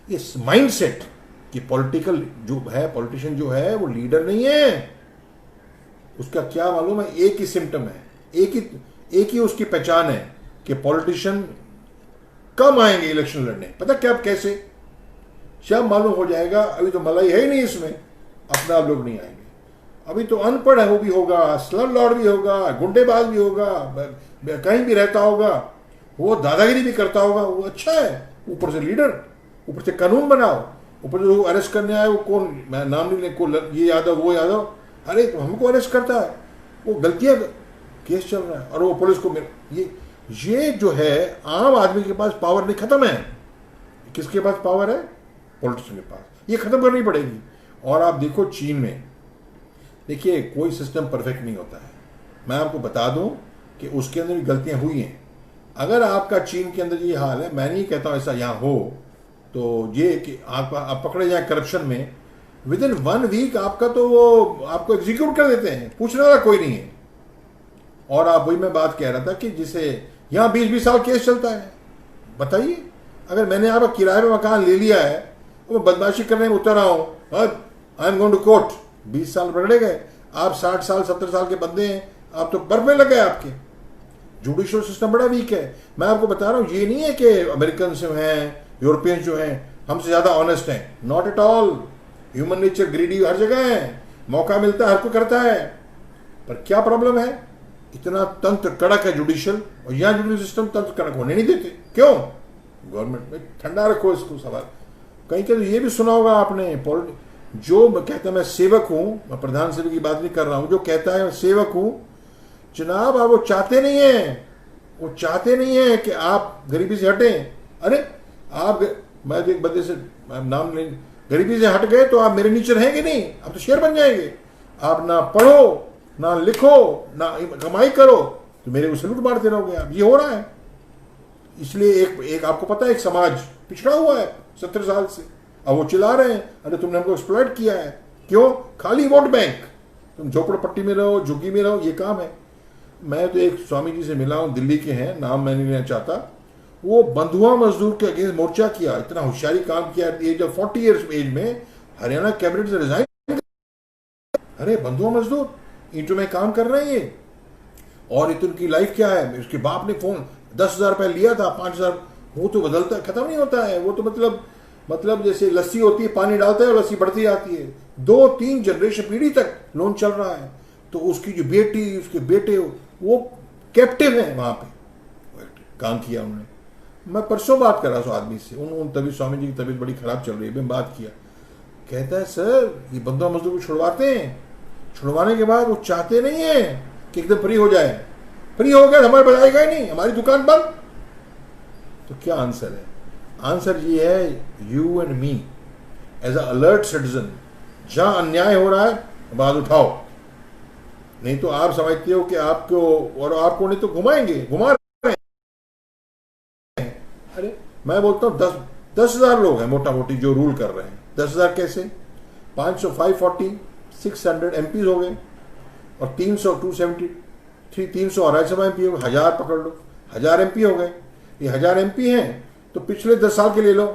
इस माइंडसेट कि पॉलिटिकल जो है, पॉलिटिशियन जो है वो लीडर नहीं है, उसका क्या मालूम है, एक ही सिम्टम है, एक ही उसकी पहचान है कि पॉलिटिशियन कम आएंगे इलेक्शन लड़ने। पता क्या कैसे? जब मालूम हो जाएगा अभी तो मलाई है ही नहीं इसमें, अपना आप लोग नहीं आएंगे, अभी तो अनपढ़ है वो भी होगा, स्लम लॉर्ड भी होगा, गुंडेबाज भी होगा, कहीं भी रहता होगा, वो दादागिरी भी करता होगा, वो अच्छा है, ऊपर से लीडर, ऊपर से कानून बनाओ, ऊपर से वो अरेस्ट करने आए, वो कौन, मैं नाम नहीं ले, ये यादव वो यादव, अरे तो हमको अरेस्ट करता है, वो गलतियां, केस चल रहा है, और वो पुलिस को ये जो है आम आदमी के पास पावर नहीं, खत्म है, किसके पास पावर है? पॉलिटिशियन के पास। ये खत्म करनी पड़ेगी। और आप देखो चीन में, देखिए कोई सिस्टम परफेक्ट नहीं होता है। मैं आपको बता दूं कि उसके अंदर भी गलतियां हुई हैं। अगर आपका चीन के अंदर ये हाल है, मैं नहीं कहता हूं ऐसा यहां हो, तो ये कि आप पकड़े जाए करप्शन में, विद इन 1 वीक आपका तो वो आपको एग्जीक्यूट कर देते हैं, पूछने वाला कोई नहीं है। और आप वही मैं बात कह रहा था कि जिसे यहां 20-20 साल केस चलता है। बताइए, अगर मैंने आपका किराए पे मकान ले लिया है और मैं बदमाशी करने में उतर रहा हूं, I am going to court, 20 साल पकड़े गए। आप 60 साल 70 साल के बंदे हैं, आप तो बर्फ में लग गए। आपके जुडिशियल सिस्टम बड़ा वीक है। मैं आपको बता रहा हूं, ये नहीं है कि अमेरिकन जो हैं, यूरोपियंस जो हैं हमसे ज्यादा ऑनेस्ट हैं, not at all. Human nature greedy हर जगह है, मौका मिलता है हर कोई करता है। पर क्या प्रॉब्लम है, इतना तंत्र कड़क है जुडिशियल, और यहां जुडिशियल सिस्टम तंत्र कड़क होने नहीं देते। क्यों? गवर्नमेंट में ठंडा रखो इसको सवाल। कहीं कहीं ये भी सुना होगा आपने, जो कहता है मैं सेवक हूं, मैं प्रधान सेवक की बात नहीं कर रहा हूं, जो कहता है मैं सेवक हूं, जनाब आप वो चाहते नहीं है, वो चाहते नहीं है कि आप गरीबी से हटें। अरे आप, मैं तो एक बंदे से नाम नहीं, गरीबी से हट गए तो आप मेरे नीचे रहेंगे नहीं, आप तो शेर बन जाएंगे। आप ना पढ़ो ना लिखो ना कमाई करो तो मेरे को सलूट मारते रहोगे आप। ये हो रहा है। इसलिए एक आपको पता है, एक समाज पिछड़ा हुआ है 70 साल से, अब वो चिल्ला रहे हैं अरे तुमने हमको एक्सप्लॉइट किया है। क्यों? खाली वोट बैंक, तुम झोपड़पट्टी में रहो, झुग्गी में रहो, ये काम है। मैं तो एक स्वामी जी से मिला हूं, दिल्ली के हैं, नाम मैं नहीं लेना चाहता। वो बंधुआ मजदूर के अगेंस्ट मोर्चा किया, इतना होशियारी काम किया। एज ऑफ 40 ईयर्स एज में हरियाणा कैबिनेट से रिजाइन। अरे बंधुआ मजदूर ईंटों में काम कर रहे हैं, और इतनी की लाइफ क्या है। उसके बाप ने फोन 10,000 रुपये लिया था, 5,000, वो तो बदलता खत्म नहीं होता है। वो तो मतलब जैसे लस्सी होती है, पानी डालता है और लस्सी बढ़ती जाती है। 2-3 जनरेशन पीढ़ी तक लोन चल रहा है। तो उसकी जो बेटी, उसके बेटे, वो कैप्टिव है वहां पे, काम किया उन्होंने। मैं परसों बात कर रहा था आदमी से, उन तभी स्वामी जी की तबीयत बड़ी खराब चल रही है, मैं बात किया, कहता है सर ये बंधुआ मजदूर को छुड़वाते हैं, छुड़वाने के बाद वो चाहते नहीं है कि एकदम फ्री हो जाए। फ्री हो गया हमारे बजाएगा ही नहीं, हमारी दुकान बंद। तो क्या आंसर है? आंसर ये है, you and me as a alert citizen, जहां अन्याय हो रहा है बात उठाओ। नहीं तो आप समझते हो कि आपको और आपको नहीं तो घुमाएंगे, घुमा रहे हैं। अरे मैं बोलता हूं 10,000 लोग हैं मोटा मोटी जो रूल कर रहे हैं। 10,000 कैसे? 500, 540, 600 एमपीज हो गए, और 300, 273, 300 और राज्यसभा एमपी हो गए। 1000 पकड़ लो, 1000 एमपी हो गए। ये 1000 एमपी हैं तो पिछले 10 साल के ले लो,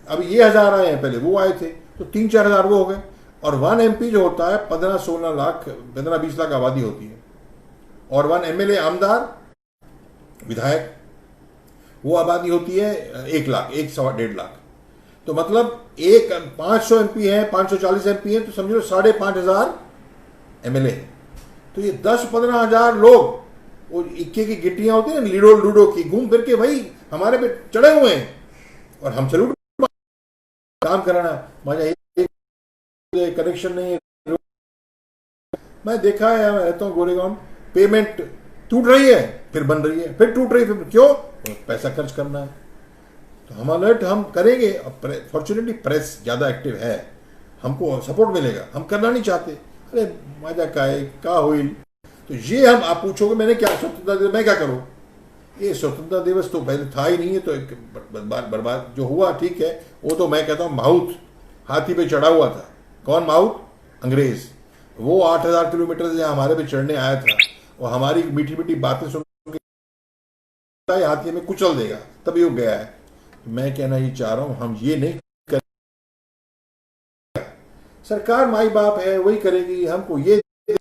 अब ये 1000 आए हैं, पहले वो आए थे, तो 3-4 हजार वो हो गए। और 1 एमपी जो होता है 15-16 लाख, 15-20 लाख आबादी होती है। और 1 एमएलए आमदार विधायक, वो आबादी होती है 1 लाख, 1-1.5 लाख। तो मतलब 500 एमपी है, 540 एमपी है, तो समझो 5,500 एमएलए है। तो ये 10-15 हजार लोग, वो इक्के की गिट्टियां होती है ना लूडो की, घूम फिर के भाई हमारे पे चढ़े हुए हैं, और हम सलूट काम कराना मजा। कनेक्शन नहीं है। मैं देखा है, मैं रहता हूँ गोरेगांव, पेमेंट टूट रही है, फिर बन रही है, फिर टूट रही है, फिर क्यों? पैसा खर्च करना है। तो हम अलर्ट हम करेंगे। फॉर्चुनेटली प्रेस ज्यादा एक्टिव है, हमको सपोर्ट मिलेगा। हम करना नहीं चाहते, अरे मजा का हुई। तो ये हम, आप पूछोगे मैंने क्या स्वतंत्रता दिवस, मैं क्या करूं? ये स्वतंत्रता दिवस तो पहले था ही नहीं है, तो एक बर्बाद जो हुआ, ठीक है। वो तो मैं कहता हूं माउथ हाथी पे चढ़ा हुआ था। कौन माउथ? अंग्रेज। वो 8,000 किलोमीटर से हमारे पे चढ़ने आया था, और हमारी मीठी मीठी बातें सुन के हाथी में कुचल देगा, तभी वो गया है। मैं कहना ये चाह रहा हूं, हम ये नहीं कर, सरकार माई बाप है, वही करेगी। हमको ये दे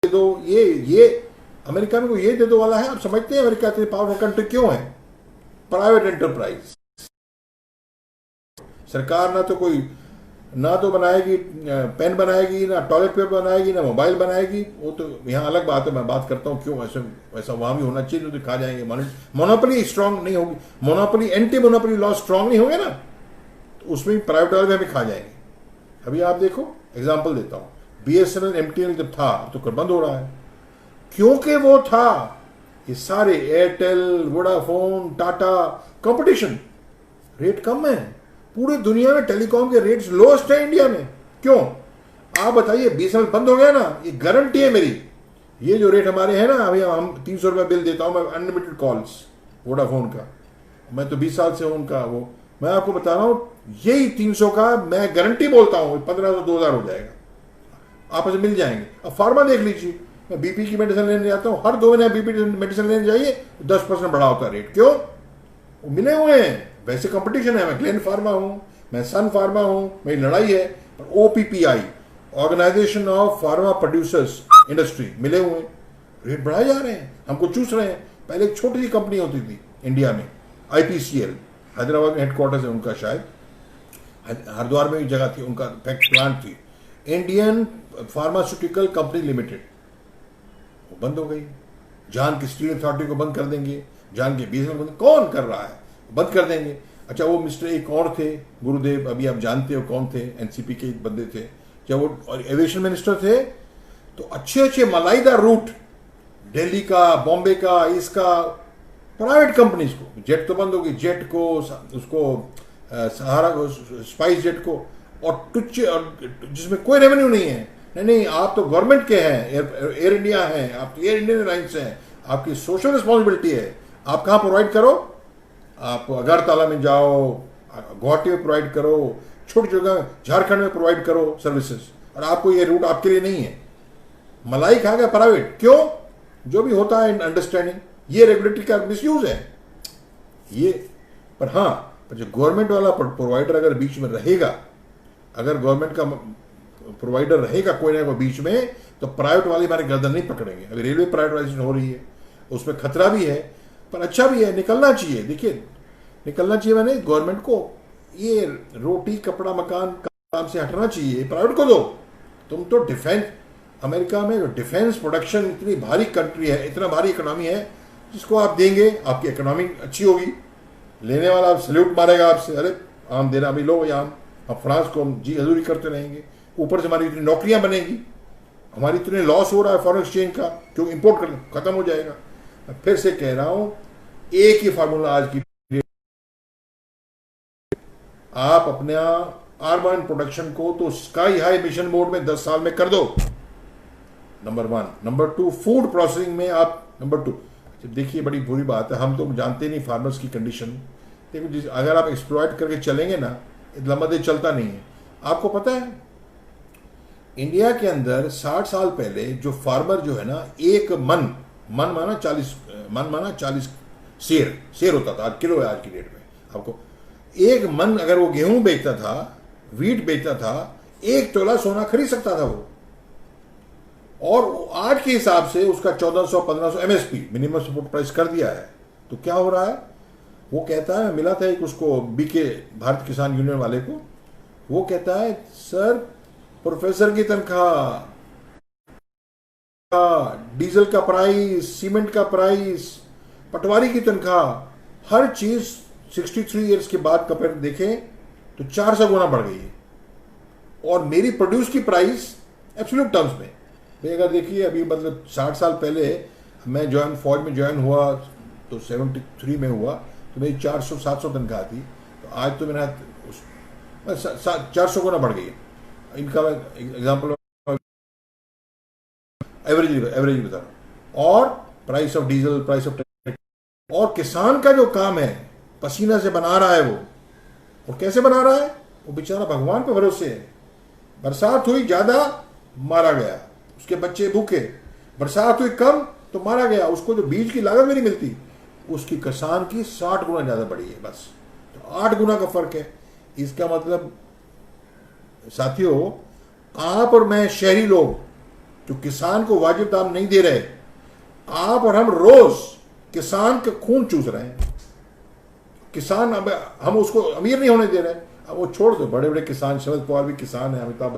दो, ये अमेरिका में को ये दे दो वाला है। आप समझते हैं अमेरिका इतनी पावरफुल कंट्री क्यों है? Private enterprise. सरकार ना तो बनाएगी पेन बनाएगी, ना टॉयलेट पेपर बनाएगी, ना मोबाइल बनाएगी। वो तो यहाँ अलग बात है, मैं बात करता हूँ क्यों ऐसा वहां भी होना चाहिए, तो खा जाएंगे। मोनोपोली स्ट्रांग नहीं होगी, monopoly anti monopoly law strong नहीं होंगे ना, तो उसमें प्राइवेट वाले में भी खा जाएंगे। अभी आप देखो, एग्जाम्पल देता हूँ, BSNL MTNL जब था तो कर बंद हो रहा है, क्योंकि वो था। ये सारे Airtel, Vodafone, Tata, competition, rate कम है। पूरी दुनिया में टेलीकॉम के रेट्स लोएस्ट है इंडिया में। क्यों? आप बताइए, बीएसएनएल बंद हो गया ना, ये गारंटी है मेरी। ये जो रेट हमारे हैं ना, अभी हम 300 रुपये बिल देता हूँ मैं, अनलिमिटेड कॉल्स वोडाफोन का। मैं तो 20 साल से हूँ उनका। वो मैं आपको बता रहा हूँ, यही 300 का मैं गारंटी बोलता हूँ 1500 2000 हो जाएगा, आपस में मिल जाएंगे। अब फार्मा देख लीजिए, मैं बीपी की मेडिसिन लेने जाता हूँ, हर 2 महीने बीपी मेडिसिन लेने जाइए 10% बढ़ा होता है रेट। क्यों? वो मिले हुए हैं, वैसे कंपटीशन है। मैं ग्लेन फार्मा हूँ, मैं सन फार्मा हूँ, मेरी लड़ाई है। पर OPPI, organization of pharma producers industry, मिले हुए हैं, रेट बढ़ाए जा रहे हैं, हमको चूस रहे हैं। पहले एक छोटी सी कंपनी होती थी इंडिया में, IPCL, हैदराबाद में हेडक्वार्टर्स है उनका, शायद हरिद्वार में भी जगह थी उनका, फैक्ट प्लांट थी, इंडियन फार्मास्यूटिकल कंपनी लिमिटेड। वो बंद हो गई। जान की स्टील अथॉरिटी को बंद कर देंगे, जान के बीएसएनएल बंद, कौन कर रहा है, बंद कर देंगे। अच्छा, वो मिस्टर एक और थे, गुरुदेव, अभी आप जानते हो कौन थे, एनसीपी के बंदे थे, जब वो एविएशन मिनिस्टर थे, तो अच्छे अच्छे मलाईदार रूट दिल्ली का, बॉम्बे का, इसका, प्राइवेट कंपनीज को, जेट तो बंद होगी, जेट को, उसको सहारा को, स्पाइस जेट को, और टुच्चे, और जिसमें कोई रेवेन्यू नहीं है। नहीं, आप तो गवर्नमेंट के हैं, एयर इंडिया है, आप एयर इंडियन एयरलाइंस हैं, आपकी सोशल रिस्पॉन्सिबिलिटी है। आप कहाँ प्रोवाइड करो? आप अगरतला में जाओ, गुवाहाटी में प्रोवाइड करो, छोटी जगह झारखंड में प्रोवाइड करो सर्विसेज, और आपको ये रूट आपके लिए नहीं है। मलाई खा गया प्राइवेट। क्यों? जो भी होता है अंडरस्टैंडिंग, ये रेगुलेटरी का मिसयूज है ये। पर हाँ, पर जो गवर्नमेंट वाला प्रोवाइडर अगर बीच में रहेगा, अगर गवर्नमेंट का प्रोवाइडर रहेगा कोई ना कोई बीच में, तो प्राइवेट वाले हमारे गर्दन नहीं पकड़ेंगे। अभी रेलवे प्राइवेटाइजेशन हो रही है, उसमें खतरा भी है, पर अच्छा भी है, निकलना चाहिए। देखिए, निकलना चाहिए, मैंने गवर्नमेंट को ये रोटी कपड़ा मकान काम से हटना चाहिए, प्राइवेट को दो। तुम तो डिफेंस, अमेरिका में जो डिफेंस प्रोडक्शन इतनी भारी कंट्री है, इतना भारी इकोनॉमी है, जिसको आप देंगे आपकी इकोनॉमी अच्छी होगी, लेने वाला आप सल्यूट मारेगा आपसे, अरे आम देना, अभी लो आम। अब फ्रांस को हम जी हजूरी करते रहेंगे, ऊपर से हमारी इतनी नौकरियां बनेगी, हमारी इतने लॉस हो रहा है फॉरेन एक्सचेंज का, क्योंकि इंपोर्ट कर खत्म हो जाएगा। मैं फिर से कह रहा हूं, एक ही फार्मूला आज की, आप अपने अर्बन प्रोडक्शन को तो स्काई हाई मिशन मोड में 10 साल में कर दो, नंबर 1। नंबर 2, फूड प्रोसेसिंग में आप, नंबर 2, देखिए बड़ी बुरी बात है, हम तो जानते नहीं फार्मर्स की कंडीशन। देखो, अगर आप एक्सप्लॉइट करके चलेंगे ना, लंबा देर चलता नहीं है। आपको पता है, इंडिया के अंदर 60 साल पहले जो फार्मर जो है ना, एक मन माना 40 शेर होता था, आज किलो है आज की डेट में। आपको एक मन अगर वो गेहूं बेचता था, वीट बेचता था, 1 तोला सोना खरीद सकता था वो। और आज के हिसाब से उसका 1400-1500 MSP, मिनिमम सपोर्ट प्राइस कर दिया है। तो क्या हो रहा है, वो कहता है, मिला था एक उसको BK, भारत किसान यूनियन वाले को, वो कहता है, सर प्रोफेसर की तनख्वाह, डीजल का प्राइस, सीमेंट का प्राइस, पटवारी की तनख्वाह, हर चीज 63 ईयर्स के बाद कंपेयर देखें तो 400 गुना बढ़ गई है। और मेरी प्रोड्यूस की प्राइस एब्सोल्यूट टर्म्स में, भाई अगर देखिए, अभी मतलब 60 साल पहले मैं फौज में ज्वाइन हुआ तो 73 में हुआ, तो मेरी 400-700 तनख्वाह थी, तो आज तो मेरा 400 गुना बढ़ गई है। इनका एग्जाम्पल एवरेज बता रहा हूँ। और price of diesel, price of, और किसान का जो काम है, पसीना से बना रहा है वो, और कैसे बना रहा है वो, बेचारा भगवान पे भरोसे है। बरसात हुई ज्यादा, मारा गया, उसके बच्चे भूखे। बरसात हुई कम तो मारा गया, उसको जो बीज की लागत भी नहीं मिलती, उसकी किसान की 60 गुना ज्यादा बढ़ी है, बस। तो 8 गुना का फर्क है। इसका मतलब साथियों, आप और मैं शहरी लोग जो किसान को वाजिब दाम नहीं दे रहे, आप और हम रोज किसान का खून चूस रहे हैं। किसान, अब हम उसको अमीर नहीं होने दे रहे। अब वो छोड़ दो, बड़े बड़े किसान, शरद पवार भी किसान है, अमिताभ,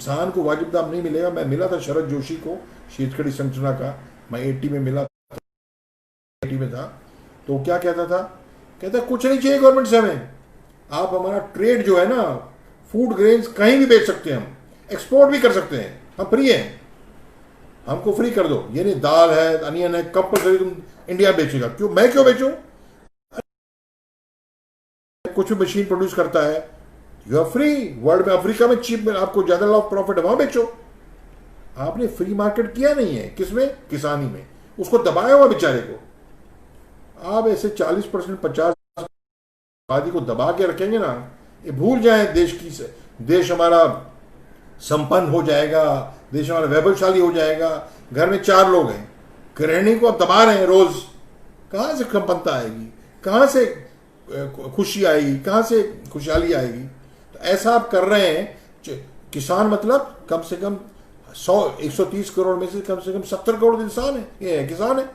किसान को वाजिब दाम नहीं मिलेगा। मैं मिला था शरद जोशी को, शीतकड़ी संगठन का, मैं 80 में मिला, 80 में था, तो क्या कहता था, कहता कुछ नहीं चाहिए गवर्नमेंट से हमें, आप हमारा ट्रेड जो है ना, फूड ग्रेन्स कहीं भी बेच सकते हैं, हम एक्सपोर्ट भी कर सकते हैं, हम फ्री हैं, हमको फ्री कर दो। ये नहीं दाल है, अनियन है, कंपलसरी तुम इंडिया बेचेगा। क्यों? मैं क्यों बेचूं? कुछ भी मशीन प्रोड्यूस करता है, यू आर फ्री। वर्ल्ड में अफ्रीका में चीप में आपको ज्यादा लॉ प्रॉफिट है, वहां बेचो। आपने फ्री मार्केट किया नहीं है, किसमें? किसानी में। उसको दबाया हुआ बेचारे को। आप ऐसे 40% 50 आबादी को दबा के रखेंगे ना, ये भूल जाए देश की, देश हमारा संपन्न हो जाएगा, देश हमारा वैभवशाली हो जाएगा। घर में 4 लोग हैं, गृहिणी को आप दबा रहे हैं रोज, कहां से संपन्नता आएगी? कहां से खुशी आएगी? कहां से खुशहाली आएगी? तो ऐसा आप कर रहे हैं। किसान मतलब कम से कम 130 करोड़ में से कम 70 करोड़ इंसान है, ये किसान है।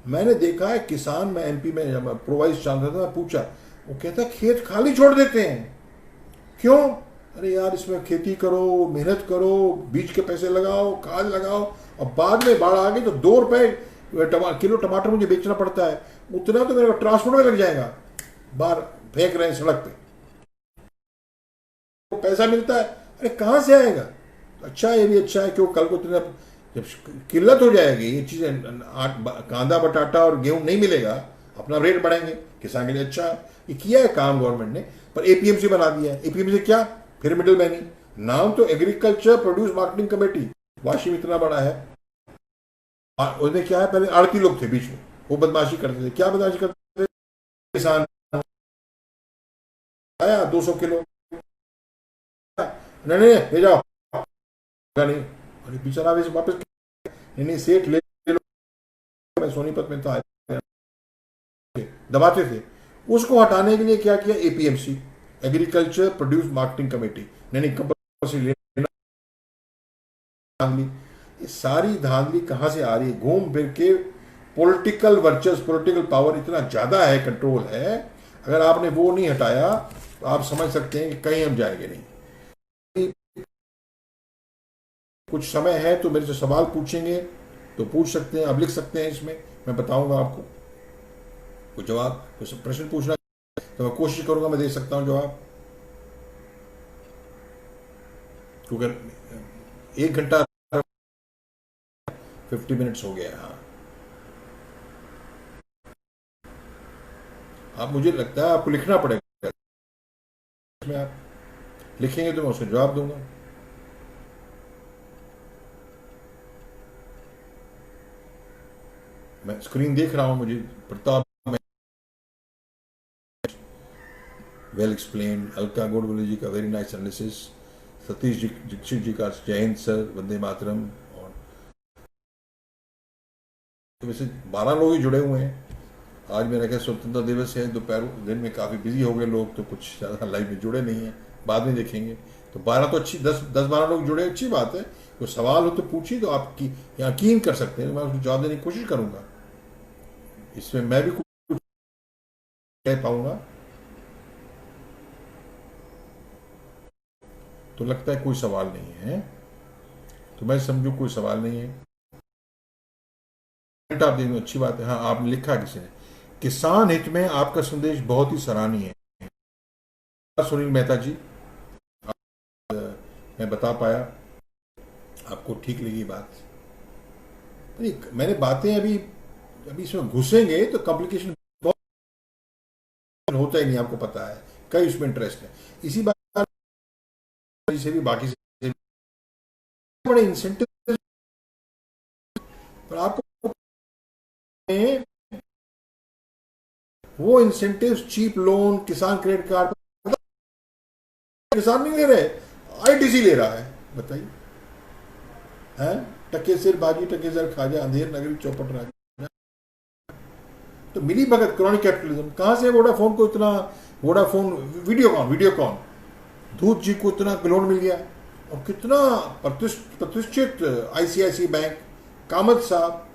मैंने देखा है किसान, मैं एमपी में जब प्रोवाइस चांसलर था, पूछा, वो कहता खेत खाली छोड़ देते हैं। क्यों? अरे यार, इसमें खेती करो, मेहनत करो, बीज के पैसे लगाओ, खाद लगाओ, और बाद में बाढ़ आ गई तो 2 रुपए किलो टमाटर मुझे बेचना पड़ता है, उतना तो मेरे ट्रांसपोर्ट में लग जाएगा। बाहर फेंक रहे हैं सड़क पे, तो पैसा मिलता है, अरे कहां से आएगा? अच्छा, ये भी अच्छा है, क्यों कल को तुम्हें जब किल्लत हो जाएगी, ये चीजें कांदा बटाटा और गेहूं नहीं मिलेगा, अपना रेट बढ़ाएंगे, किसान के लिए अच्छा है। ये किया है काम गवर्नमेंट ने, पर एपीएमसी बना दिया है। एपीएमसी क्या? फिर मिडिल मैन। नाम तो agriculture produce marketing committee, Washim इतना बड़ा है, उसमें क्या है, पहले आड़ती लोग थे बीच में, वो बदमाशी करते थे। क्या बदमाशी करते थे? किसान आया 200 किलो, नहीं ले जाओ, नहीं, अरे बेचारा वापस, नहीं सेठ ले लो। मैं सोनीपत में था, दबाते थे। उसको हटाने के लिए क्या किया? APMC, agriculture produce marketing committee, नहीं कंपल्सरी लेना। ये सारी धांधली कहां से आ रही है? घूम फिर के पॉलिटिकल वर्चस्व, पॉलिटिकल पावर इतना ज्यादा है, कंट्रोल है। अगर आपने वो नहीं हटाया तो आप समझ सकते हैं कि कहीं हम जाएंगे नहीं। कुछ समय है तो मेरे से सवाल पूछेंगे तो पूछ सकते हैं, आप लिख सकते हैं, इसमें मैं बताऊंगा आपको। कुछ जवाब, कुछ प्रश्न पूछना तो मैं कोशिश करूंगा, मैं दे सकता हूं जवाब। क्योंकि 1 घंटा 50 मिनट्स हो गया। हाँ, आप, मुझे लगता है आपको लिखना पड़ेगा, इसमें आप लिखेंगे तो मैं उसका जवाब दूंगा। मैं स्क्रीन देख रहा हूं, मुझे प्रताप वेल एक्सप्लेन, अलका गोडबोले जी का very nice analysis, Satish ji Dixit जी का जय हिंद सर, वंदे मातरम। और तो वैसे 12 लोग ही जुड़े हुए हैं। आज मेरा क्या स्वतंत्रता दिवस है, दोपहर दिन में काफ़ी बिजी हो गए लोग, तो कुछ ज़्यादा लाइव में जुड़े नहीं हैं, बाद में देखेंगे। तो 12 तो अच्छी, 10-12 लोग जुड़े, अच्छी बात है। कोई सवाल हो तो पूछिए, तो आप यकीन कर सकते हैं, मैं उसको जवाब देने की कोशिश करूंगा। इसमें मैं भी कुछ कह पाऊंगा, तो लगता है कोई सवाल नहीं है, तो मैं समझू कोई सवाल नहीं है। आप देखें, अच्छी बात है। हाँ, आपने लिखा किसी ने, किसान हित में आपका संदेश बहुत ही सराहनीय है। सुनील मेहता जी, मैं बता पाया, आपको ठीक लगी बात? मैंने बातें अभी इसमें घुसेंगे तो कॉम्प्लिकेशन बहुत होता ही नहीं, आपको पता है, कई उसमें इंटरेस्ट है। इसी बात से भी बाकी से बड़े इंसेंटिव, पर आपको वो इंसेंटिव्स, चीप लोन, किसान क्रेडिट कार्ड, किसान नहीं ले रहे, आईटीसी ले रहा है। बताइए, हैं? टके सिर बाजी, टके सिर खाजा, अंधेर नगरी चौपट राजा। तो मिली भगत, क्रॉनिक कैपिटलिज्म, कहां से वोडाफोन को इतना, वोडाफोन वीडियोकॉन धूत जी को इतना लोन मिल गया, और कितना प्रतिष्ठित आईसीआईसी बैंक, कामत साहब,